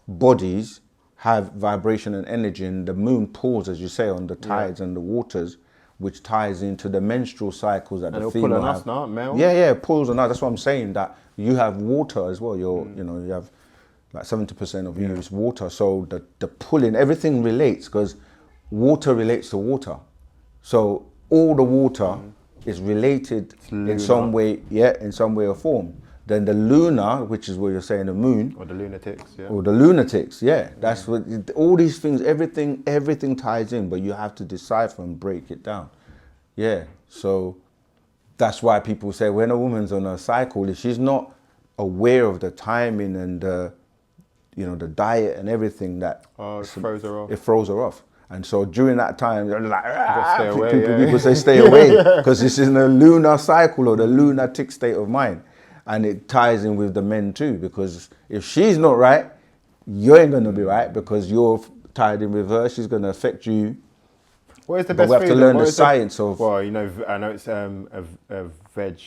bodies have vibration and energy, and the moon pulls, as you say, on the tides and the waters, which ties into the menstrual cycles that the female have. Us now, male? Yeah, it pulls on us. That's what I'm saying, that you have water as well. You have like 70% of you is water. So the pulling, everything relates, because water relates to water. So all the water is related in some way, in some way or form. Then the lunar, which is what you're saying, the moon. Or the lunatics, That's what, all these things, everything ties in, but you have to decipher and break it down. Yeah, so that's why people say when a woman's on a cycle, if she's not aware of the timing and the diet and everything, that it throws her off. It throws her off. And so during that time, they're like, stay away, people say stay away, because this is in a lunar cycle or the lunatic state of mind. And it ties in with the men too, because if she's not right, you ain't going to be right, because you're tied in with her. She's going to affect you. What is the best food? We have to learn the science of... Well, I know it's a veg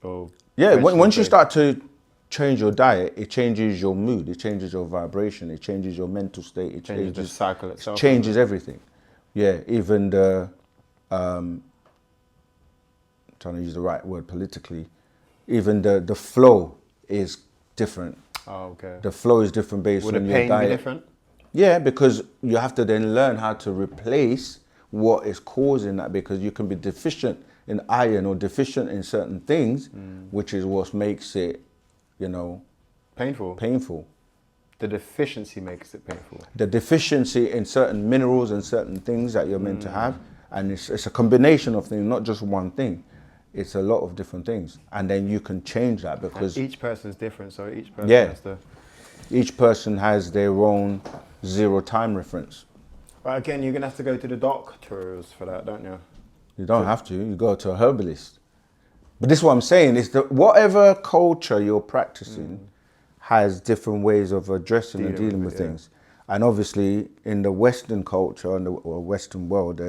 or... Yeah, once you start to change your diet, it changes your mood, it changes your vibration, it changes your mental state, it changes the cycle itself. Changes everything. Yeah, even the, trying to use the right word politically, even the flow is different. Oh, okay. The flow is different based on your diet. Would the pain be different? Yeah, because you have to then learn how to replace what is causing that, because you can be deficient in iron or deficient in certain things, which is what makes it, painful. The deficiency makes it painful. The deficiency in certain minerals and certain things that you're meant to have, and it's a combination of things, not just one thing. It's a lot of different things, and then you can change that because and each person's different. So each person has to. Each person has their own zero time reference. But again, you're gonna have to go to the doctors for that, don't you? You don't have to. You go to a herbalist. But this is what I'm saying, is that whatever culture you're practicing has different ways of addressing and dealing with things. And obviously, in the Western culture and the Western world,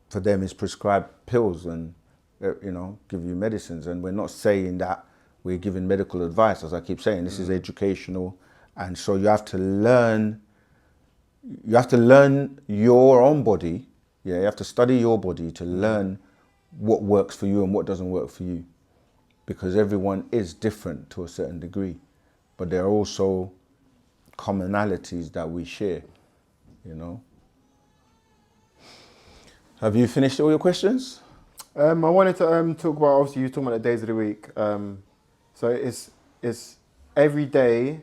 for them, it's prescribed pills and give you medicines. And we're not saying that we're giving medical advice, as I keep saying. This is educational, and so you have to learn. You have to learn your own body. Yeah, you have to study your body to learn what works for you and what doesn't work for you, because everyone is different to a certain degree, but there are also commonalities that we share. Have you finished all your questions? I wanted to talk about, obviously you talking about the days of the week. So it's every day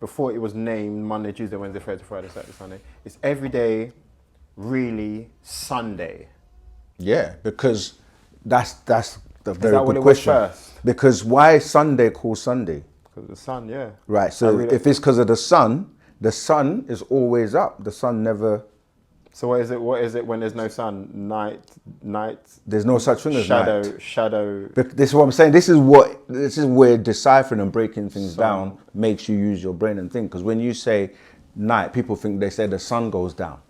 before it was named Monday, Tuesday, Wednesday, Thursday, Friday, Saturday, Sunday. It's every day really Sunday. Yeah, because that's the very good question. First? Because why is Sunday called Sunday? Because of the sun, yeah. Right, so if it's because of the sun is always up. The sun never... So what is it when there's no sun? Night. There's no such thing as night. Shadow. This is what I'm saying. This is where deciphering and breaking things down makes you use your brain and think. Because when you say night, people think they say the sun goes down,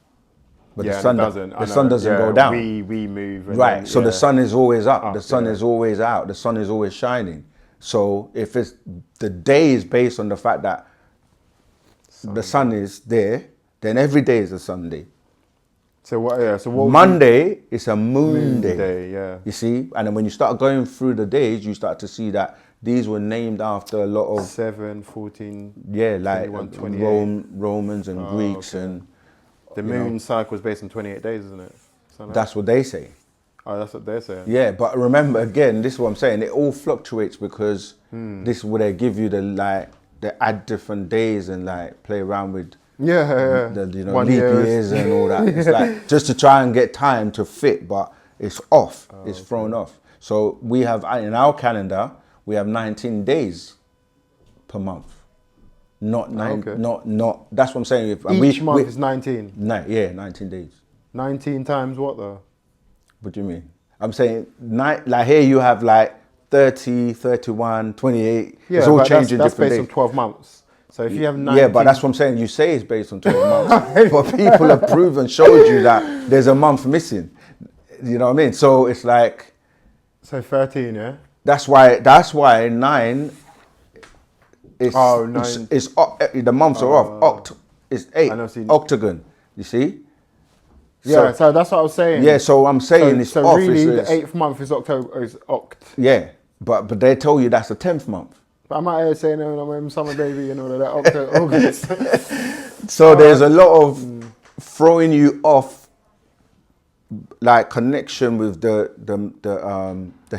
but the sun doesn't. The sun doesn't go down. We move. Right. Then, so the sun is always up. The sun is always out. The sun is always shining. So if the day is based on the fact that the sun is there, then every day is a Sunday. So what? Yeah. So what? Monday is a moon day. Yeah. You see, and then when you start going through the days, you start to see that these were named after a lot of 7, 14. Yeah, like 21, Romans and Greeks and. The moon cycle is based on 28 days, isn't it? That's what they say. Oh, that's what they're saying. Yeah, but remember again, this is what I'm saying. It all fluctuates because this is where they give you they add different days and play around with. The leap years and all that. It's like just to try and get time to fit, but it's off. It's thrown off. So we have in our calendar 19 days per month. Not 9. Not. That's what I'm saying. Each month is 19. 19 days. 19 times what though? What do you mean? I'm saying here you have 30, 31, 28. Yeah, it's all changing that's different days. Based on 12 months. So if you have 19... Yeah, but that's what I'm saying. You say it's based on 12 months, but people have proven, showed you that there's a month missing. You know what I mean? So it's like... So 13, yeah? That's why 9 is... 9. The months are off. It's 8. Octagon. You see? Yeah, so that's what I was saying. Yeah, so I'm saying it's off. So really, the 8th month is October, is Oct. Yeah, but they told you that's the 10th month. But I'm out here saying, I'm summer baby and all of that, October, August. So there's a lot of throwing you off, connection with the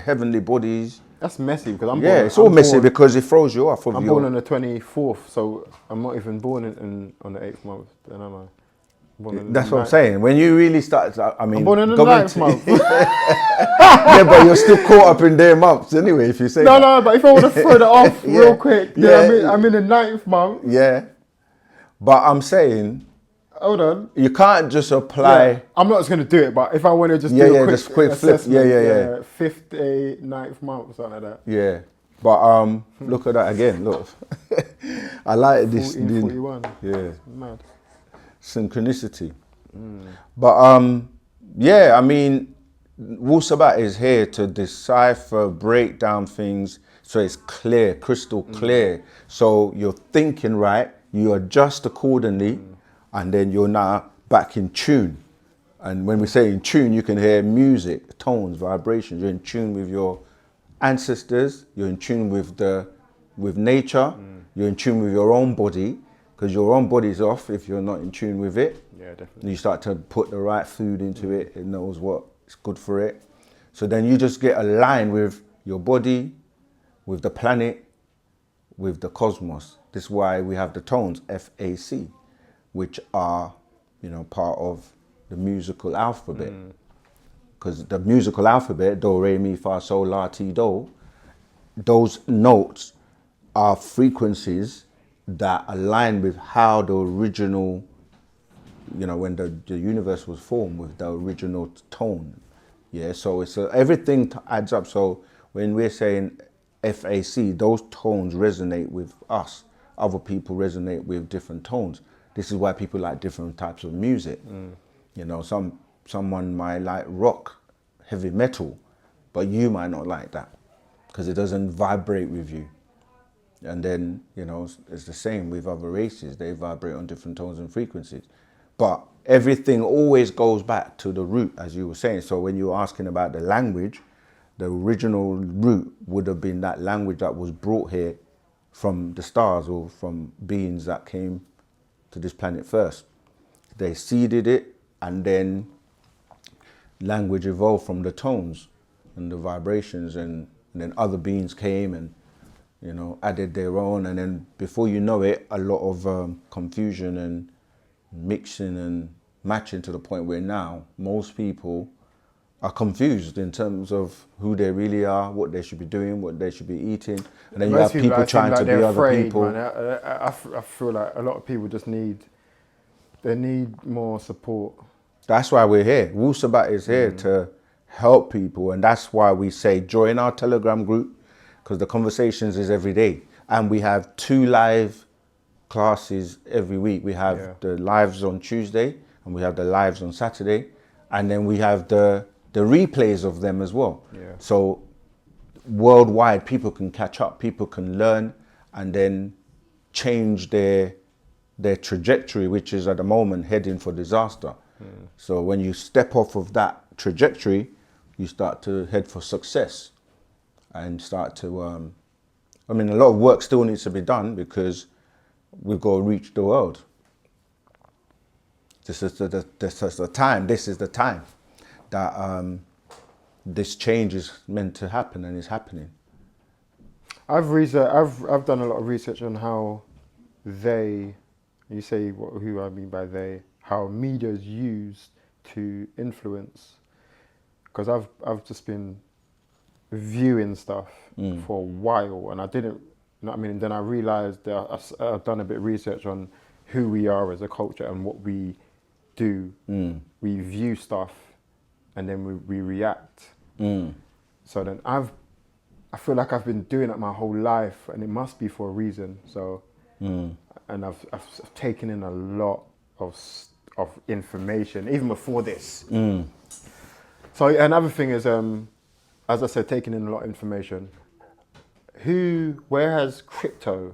heavenly bodies. That's messy because I'm born. Yeah, it's all messy because it throws you off. I'm born on the 24th, so I'm not even born on the 8th month, then am I? That's what I'm saying. When you really start, I'm born in the 9th month. Yeah, but you're still caught up in their months anyway, if you say that. No, but if I want to throw that off real quick, I'm in the 9th month. Yeah. But I'm saying... Hold on. You can't just apply... Yeah, I'm not just going to do it, but if I want to just do a quick flip. Yeah. 5th day, 9th month, something like that. Yeah. But look at that again, look. I like this. 41. Yeah. Mad. Synchronicity. But Wu-Sabat is here to decipher, break down things So it's clear, crystal clear. So you're thinking right, you adjust accordingly, and then you're now back in tune. And when we say in tune, you can hear music, tones, vibrations. You're in tune with your ancestors. You're in tune with nature. You're in tune with your own body, because your own body's off if you're not in tune with it. Yeah, definitely. You start to put the right food into it. It knows what's good for it. So then you just get aligned with your body, with the planet, with the cosmos. This is why we have the tones, FAC, which are, part of the musical alphabet. Because the musical alphabet, do, re, mi, fa, sol, la, ti, do, those notes are frequencies that align with how the original, when the universe was formed, with the original tone. Yeah, so it's everything adds up. So when we're saying FAC, those tones resonate with us. Other people resonate with different tones. This is why people like different types of music. Someone might like rock, heavy metal, but you might not like that because it doesn't vibrate with you. And then, it's the same with other races. They vibrate on different tones and frequencies. But everything always goes back to the root, as you were saying. So when you were asking about the language, the original root would have been that language that was brought here from the stars or from beings that came to this planet first. They seeded it, and then language evolved from the tones and the vibrations, and then other beings came and added their own, and then before you know it, a lot of confusion and mixing and matching, to the point where now most people are confused in terms of who they really are, what they should be doing, what they should be eating, and then Most you have people trying to be other people. Man. I feel like a lot of people just need more support. That's why we're here. Wu-Sabat is here to help people, and that's why we say join our Telegram group, because the conversations is every day, and we have 2 live classes every week. We have the lives on Tuesday, and we have the lives on Saturday, and then we have the replays of them as well. So worldwide, people can catch up, people can learn, and then change their trajectory, which is at the moment heading for disaster. So when you step off of that trajectory, you start to head for success and start to, a lot of work still needs to be done, because we've got to reach the world. This is the time that this change is meant to happen, and is happening. I've done a lot of research on how you say who I mean by they, how media is used to influence. Because I've just been viewing stuff for a while, and I didn't, then I realized that I've done a bit of research on who we are as a culture and what we do. We view stuff, and then we react. So then I feel like I've been doing it my whole life, and it must be for a reason. So, and I've taken in a lot of information even before this. So another thing is, as I said, taking in a lot of information. Where has crypto?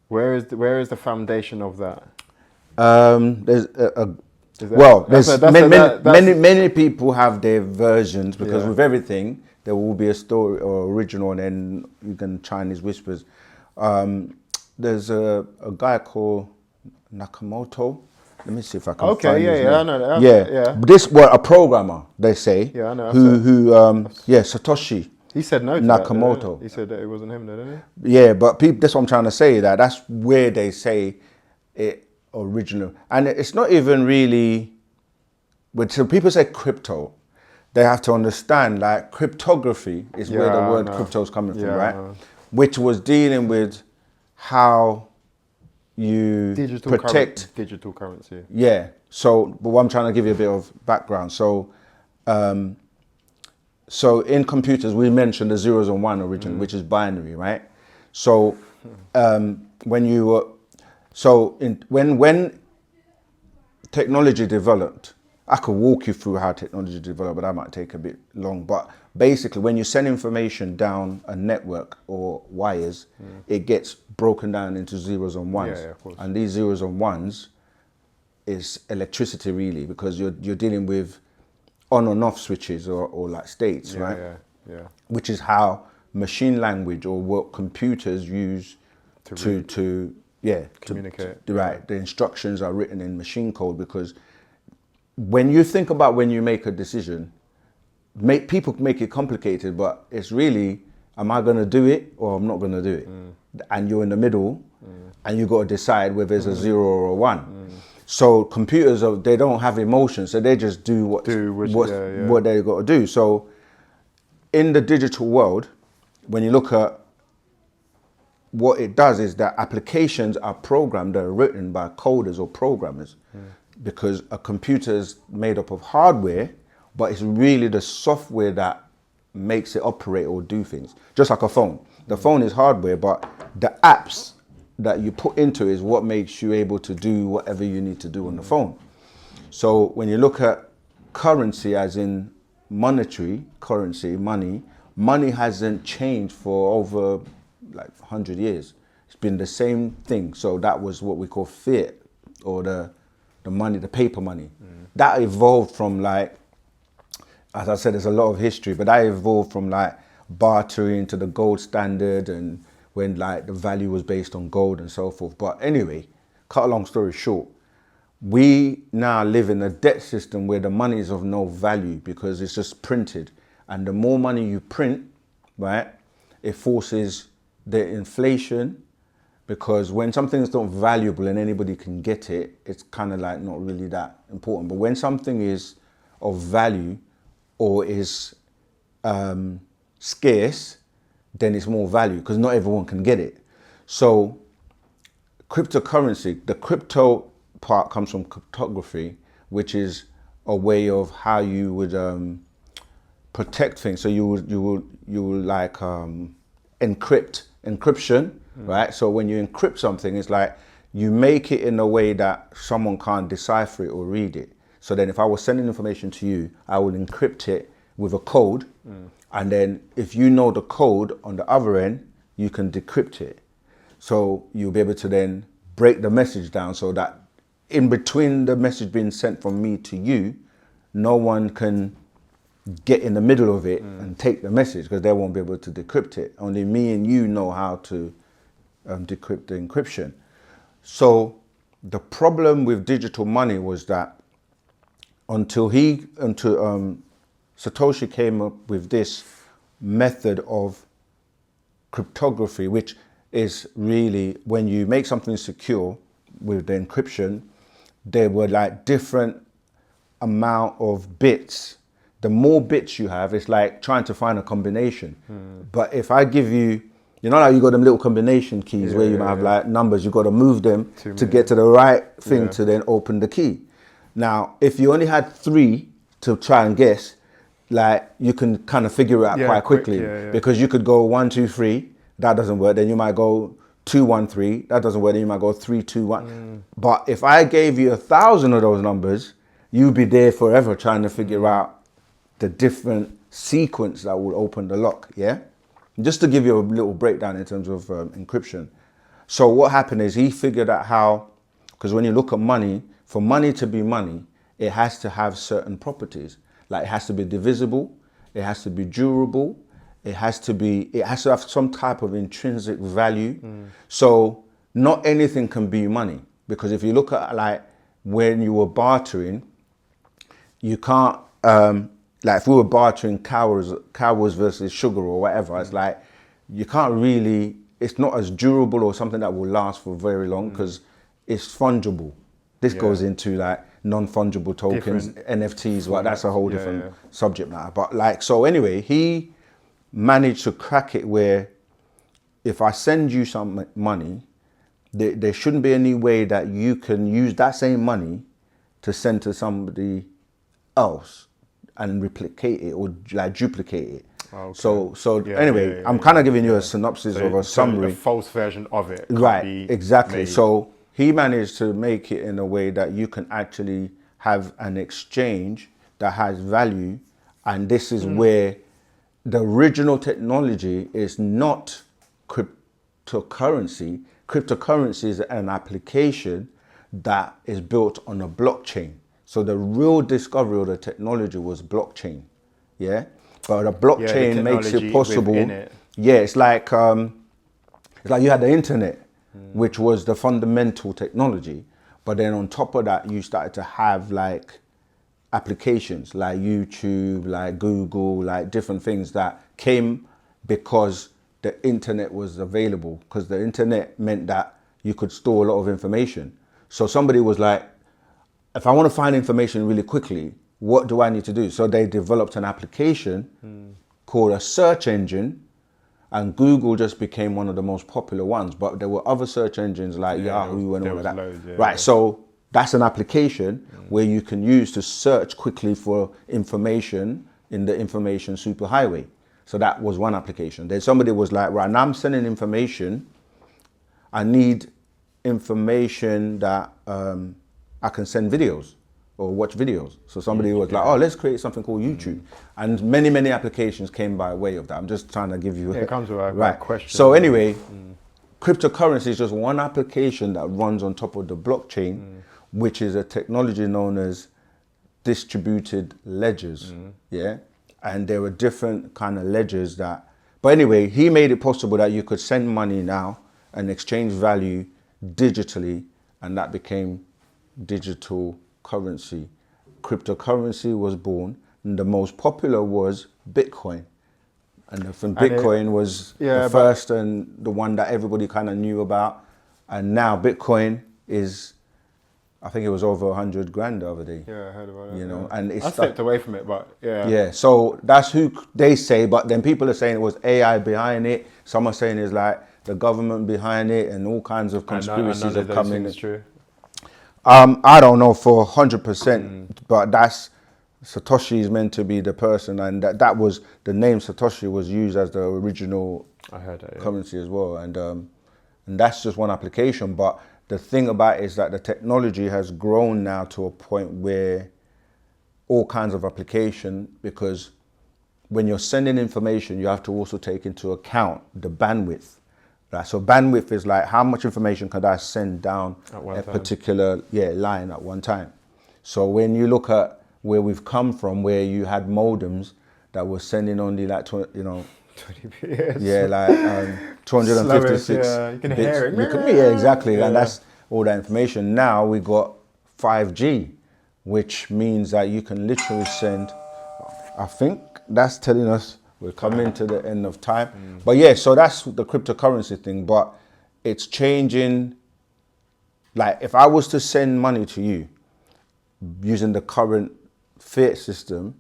Where is the foundation of that? Many people have their versions, because with everything there will be a story or original, and then you can Chinese whispers. There's a guy called Nakamoto. Let me see if I can find his name. I know that. This was a programmer, they say. Yeah, I know. Satoshi. He said no to Nakamoto. That, he said that it wasn't him, didn't he? Yeah, but that's what I'm trying to say. That's where they say it original, and it's not even really. But so people say crypto, they have to understand like cryptography is where the word crypto is coming from, right? Which was dealing with how you protect digital currency. Yeah. So, but what I'm trying to give you a bit of background. So, so in computers we mentioned the zeros and one originally, which is binary, right? So, when technology developed I could walk you through how technology developed, but that might take a bit long. But basically, when you send information down a network or wires, it gets broken down into zeros and ones. Yeah, of course. And these zeros and ones is electricity, really, because you're dealing with on and off switches or like states, right? Yeah. Which is how machine language or what computers use to communicate. Right. The instructions are written in machine code, because when you think about when you make a decision, people make it complicated, but it's really, am I going to do it or I'm not going to do it? And you're in the middle, and you got to decide whether it's a 0 or a 1. So computers, they don't have emotions, so they just do what they got to do. So in the digital world, when you look at what it does, is that applications are programmed, that are written by coders or programmers, because a computer is made up of hardware, but it's really the software that makes it operate or do things. Just like a phone. The phone is hardware, but the apps that you put into it is what makes you able to do whatever you need to do on the phone. So when you look at currency, as in monetary currency, money hasn't changed for over like 100 years. It's been the same thing. So that was what we call fiat, or the money, the paper money. That evolved from, like, as I said, there's a lot of history, but that evolved from like bartering to the gold standard, and when like the value was based on gold and so forth. But anyway, cut a long story short, we now live in a debt system where the money is of no value because it's just printed. And the more money you print, right, it forces the inflation, because when something is not valuable and anybody can get it, it's kind of like not really that important. But when something is of value or is scarce, then it's more value, because not everyone can get it. So cryptocurrency, the crypto part comes from cryptography, which is a way of how you would protect things. So you will like encryption, right? So when you encrypt something, it's like you make it in a way that someone can't decipher it or read it. So then if I was sending information to you, I will encrypt it with a code. And then if you know the code on the other end, you can decrypt it. So you'll be able to then break the message down so that in between the message being sent from me to you, no one can get in the middle of it and take the message, because they won't be able to decrypt it. Only me and you know how to decrypt the encryption. So the problem with digital money was that until Satoshi came up with this method of cryptography, which is really when you make something secure with the encryption, there were like different amount of bits. The more bits you have, it's like trying to find a combination. But if I give you, you know, like you got them little combination keys where you might have like numbers, you got to move them to get to the right thing to then open the key. Now, if you only had 3 to try and guess, like you can kind of figure it out quite quickly, because you could go 1, 2, 3, that doesn't work. Then you might go 2, 1, 3, that doesn't work. Then you might go 3, 2, 1. But if I gave you 1,000 of those numbers, you'd be there forever trying to figure out the different sequence that will open the lock. Yeah, just to give you a little breakdown in terms of encryption. So what happened is he figured out how, because when you look at money, for money to be money, it has to have certain properties. Like it has to be divisible, it has to be durable, it has to have some type of intrinsic value. So not anything can be money, because if you look at like when you were bartering, you can't like if we were bartering cows versus sugar or whatever, it's like you can't really, it's not as durable or something that will last for very long, because it's fungible. This goes into like non-fungible tokens, NFTs, well, that's a whole different subject matter. But like, so anyway, he managed to crack it where if I send you some money, there shouldn't be any way that you can use that same money to send to somebody else and replicate it or like duplicate it. Anyway, I'm kind of giving you a synopsis of a summary. The false version of it. Right, exactly. So he managed to make it in a way that you can actually have an exchange that has value, and this is where the original technology is not cryptocurrency. Cryptocurrency is an application that is built on a blockchain. So the real discovery of the technology was blockchain, yeah? But the blockchain makes it possible. Yeah, it's like you had the internet, which was the fundamental technology. But then on top of that, you started to have like applications like YouTube, like Google, like different things that came because the internet was available, because the internet meant that you could store a lot of information. So somebody was like, if I want to find information really quickly, what do I need to do? So they developed an application called a search engine, and Google just became one of the most popular ones. But there were other search engines like Yahoo and all of that. Loads, so that's an application where you can use to search quickly for information in the information superhighway. So that was one application. Then somebody was like, right, now I'm sending information. I need information that I can send videos or watch videos. So somebody was like, oh, let's create something called YouTube. And many, many applications came by way of that. I'm just trying to give you it comes with a question. So anyway, cryptocurrency is just one application that runs on top of the blockchain, which is a technology known as distributed ledgers. Yeah. And there were different kind of ledgers that, but anyway, he made it possible that you could send money now and exchange value digitally, and that became digital currency. Cryptocurrency was born, and the most popular was Bitcoin. And Bitcoin was the first and the one that everybody kind of knew about. And now Bitcoin is, I think it was over 100 grand the other day. Yeah, I heard about it. You know, and it's I stepped away from it, but yeah. Yeah, so that's who they say, but then people are saying it was AI behind it. Some are saying it's like the government behind it, and all kinds of conspiracies have come in. True. I don't know for 100%, but that's Satoshi is meant to be the person, and that was the name Satoshi was used as the original currency as well, and that's just one application. But the thing about it is that the technology has grown now to a point where all kinds of application, because when you're sending information, you have to also take into account the bandwidth. Right? So bandwidth is like how much information could I send down a particular line at one time. So when you look at where we've come from, where you had modems that were sending only like 20 bps. Yeah, like 256 Slowest, you can bits. hear it. Yeah, exactly. Yeah. And that's all that information. Now we got 5G, which means that you can literally send, I think that's telling us we're coming to the end of time. But yeah, so that's the cryptocurrency thing, but it's changing. Like if I was to send money to you using the current fiat system,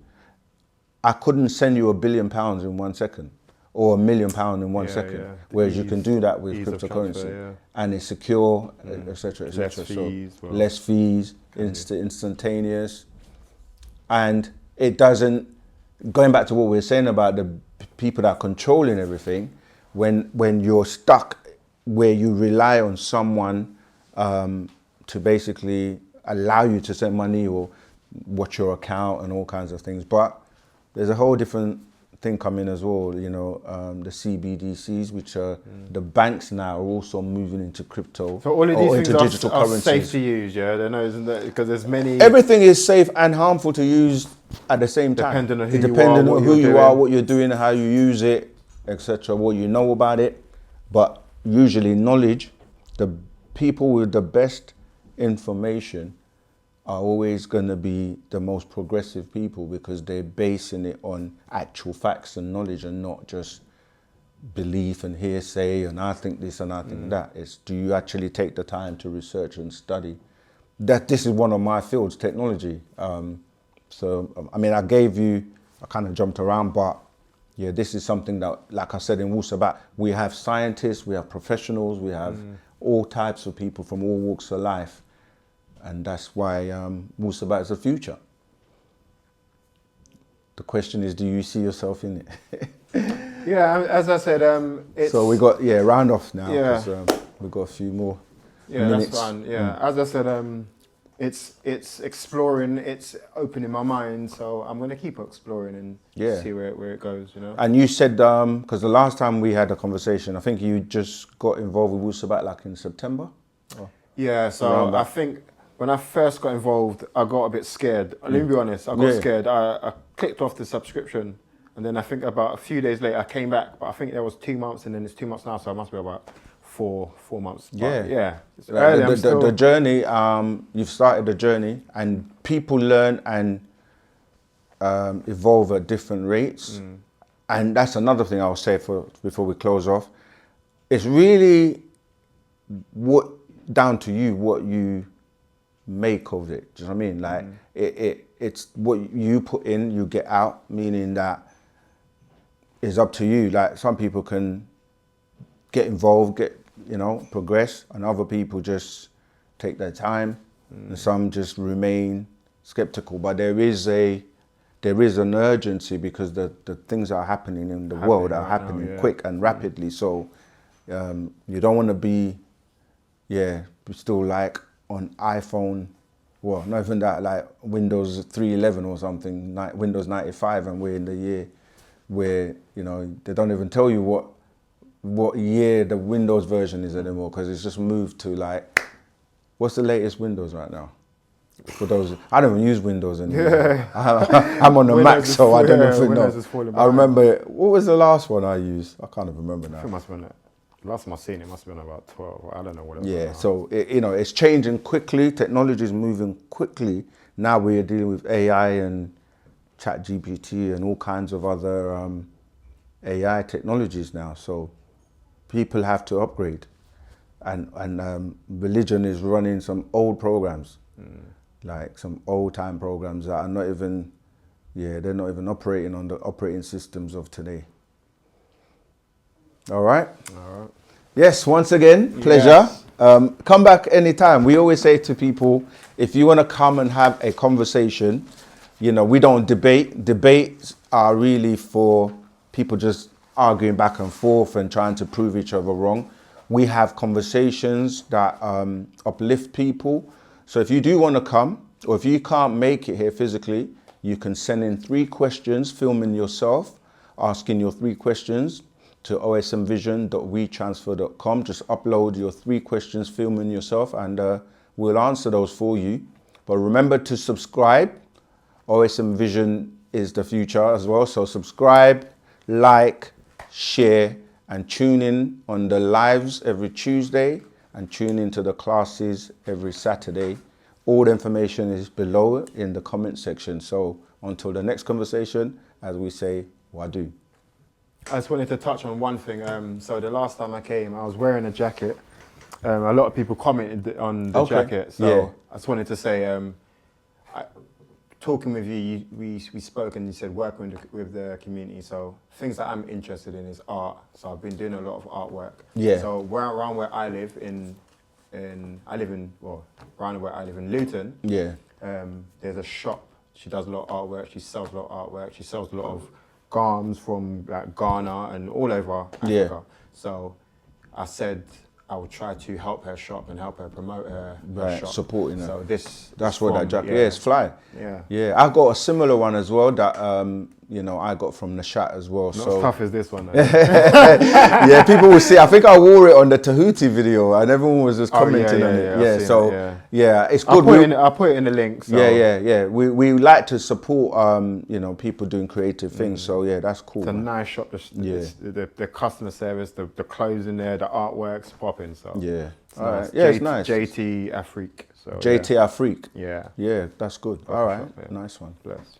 I couldn't send you £1 billion in 1 second or £1 million in 1 second. Yeah. Whereas you can do that with cryptocurrency, and it's secure, etc., etc. Less fees, instantaneous, and it doesn't. Going back to what we were saying about the people that are controlling everything, when you're stuck where you rely on someone to basically allow you to send money or watch your account and all kinds of things. But there's a whole different thing coming as well, you know, the CBDCs, which are the banks now are also moving into crypto. So all of these things digital are currencies. safe to use, yeah? They know, isn't that? Because there's many... Everything is safe and harmful to use at the same time. Depending on who you are, what you're doing, how you use it, etc., what you know about it. But usually knowledge, the people with the best information are always going to be the most progressive people, because they're basing it on actual facts and knowledge and not just belief and hearsay and I think this and I think that. It's, do you actually take the time to research and study? This is one of my fields, technology. So, I mean, I kind of jumped around, but yeah, this is something that, like I said in Wu-Sabat, we have scientists, we have professionals, we have all types of people from all walks of life. And that's why Wu-Sabat is the future. The question is, do you see yourself in it? Yeah, as I said, it's... So we got, round off now, because we've got a few more minutes. That's fine, as I said, it's exploring, it's opening my mind. So I'm going to keep exploring and see where it goes, you know. And you said, because the last time we had a conversation, I think you just got involved with Wu-Sabat like in September? Yeah, so I think when I first got involved, I got a bit scared. Let me be honest, I got scared. I clicked off the subscription, and then I think about a few days later, I came back, but I think there was 2 months, and then it's 2 months now, so I must be about four months. But it's early, the journey, you've started the journey, and people learn and evolve at different rates. And that's another thing I'll say before we close off. It's really down to you what you make of it. Do you know what I mean? Like it's what you put in, you get out, meaning that it's up to you. Like some people can get involved, progress, and other people just take their time, and some just remain skeptical. But there is an urgency because the things that are happening in the world are happening quick and rapidly. So you don't want to be still like on iPhone, well, not even that, like Windows 3.11 or something, Windows 95, and we're in the year where, they don't even tell you what year the Windows version is anymore, because it's just moved to like, what's the latest Windows right now? For those, I don't even use Windows anymore. I'm on a Mac, so I don't even know. I remember, what was the last one I used? I can't even remember now. I think it must have been last time I seen it must have been about 12. I don't know what it was. Yeah, so it's changing quickly. Technology is moving quickly. Now we're dealing with AI and ChatGPT and all kinds of other AI technologies now. So people have to upgrade, and religion is running some old programs, like some old time programs that are not even, they're not even operating on the operating systems of today. All right. Yes, once again, pleasure. Yes. Come back anytime. We always say to people, if you want to come and have a conversation, we don't debate. Debates are really for people just arguing back and forth and trying to prove each other wrong. We have conversations that uplift people. So if you do want to come, or if you can't make it here physically, you can send in 3 questions, filming yourself, asking your 3 questions to osmvision.wetransfer.com. Just upload your 3 questions, filming yourself, and we'll answer those for you. But remember to subscribe. OSM Vision is the future as well. So subscribe, like, share, and tune in on the lives every Tuesday, and tune into the classes every Saturday. All the information is below in the comment section. So until the next conversation, as we say, wadu. I just wanted to touch on one thing. So the last time I came, I was wearing a jacket. A lot of people commented on the jacket. So I just wanted to say, talking with you, we spoke and you said working with the community. So things that I'm interested in is art. So I've been doing a lot of artwork. Yeah. So around where I live around where I live in Luton. Yeah. There's a shop. She does a lot of artwork. She sells a lot of artwork. She sells a lot of garms from like Ghana and all over Africa. Yeah. So I said I would try to help her shop and help her promote her shop. Supporting her. So that's what that jacket. Yeah, it's fly. Yeah. Yeah, I got a similar one as well that I got from Nishat as well. Not as tough as this one. Yeah, people will see. I think I wore it on the Tahuti video, and everyone was just commenting on it. Yeah, it's good. I'll put it in the link. So. Yeah. We like to support people doing creative things. So yeah, that's cool. It's a nice shop. The customer service, the clothes in there, the artwork's popping. So yeah, all right. Yeah, it's nice. JT Aphrique. So JT Aphrique. Yeah. Yeah, that's good. All right, nice one. Bless.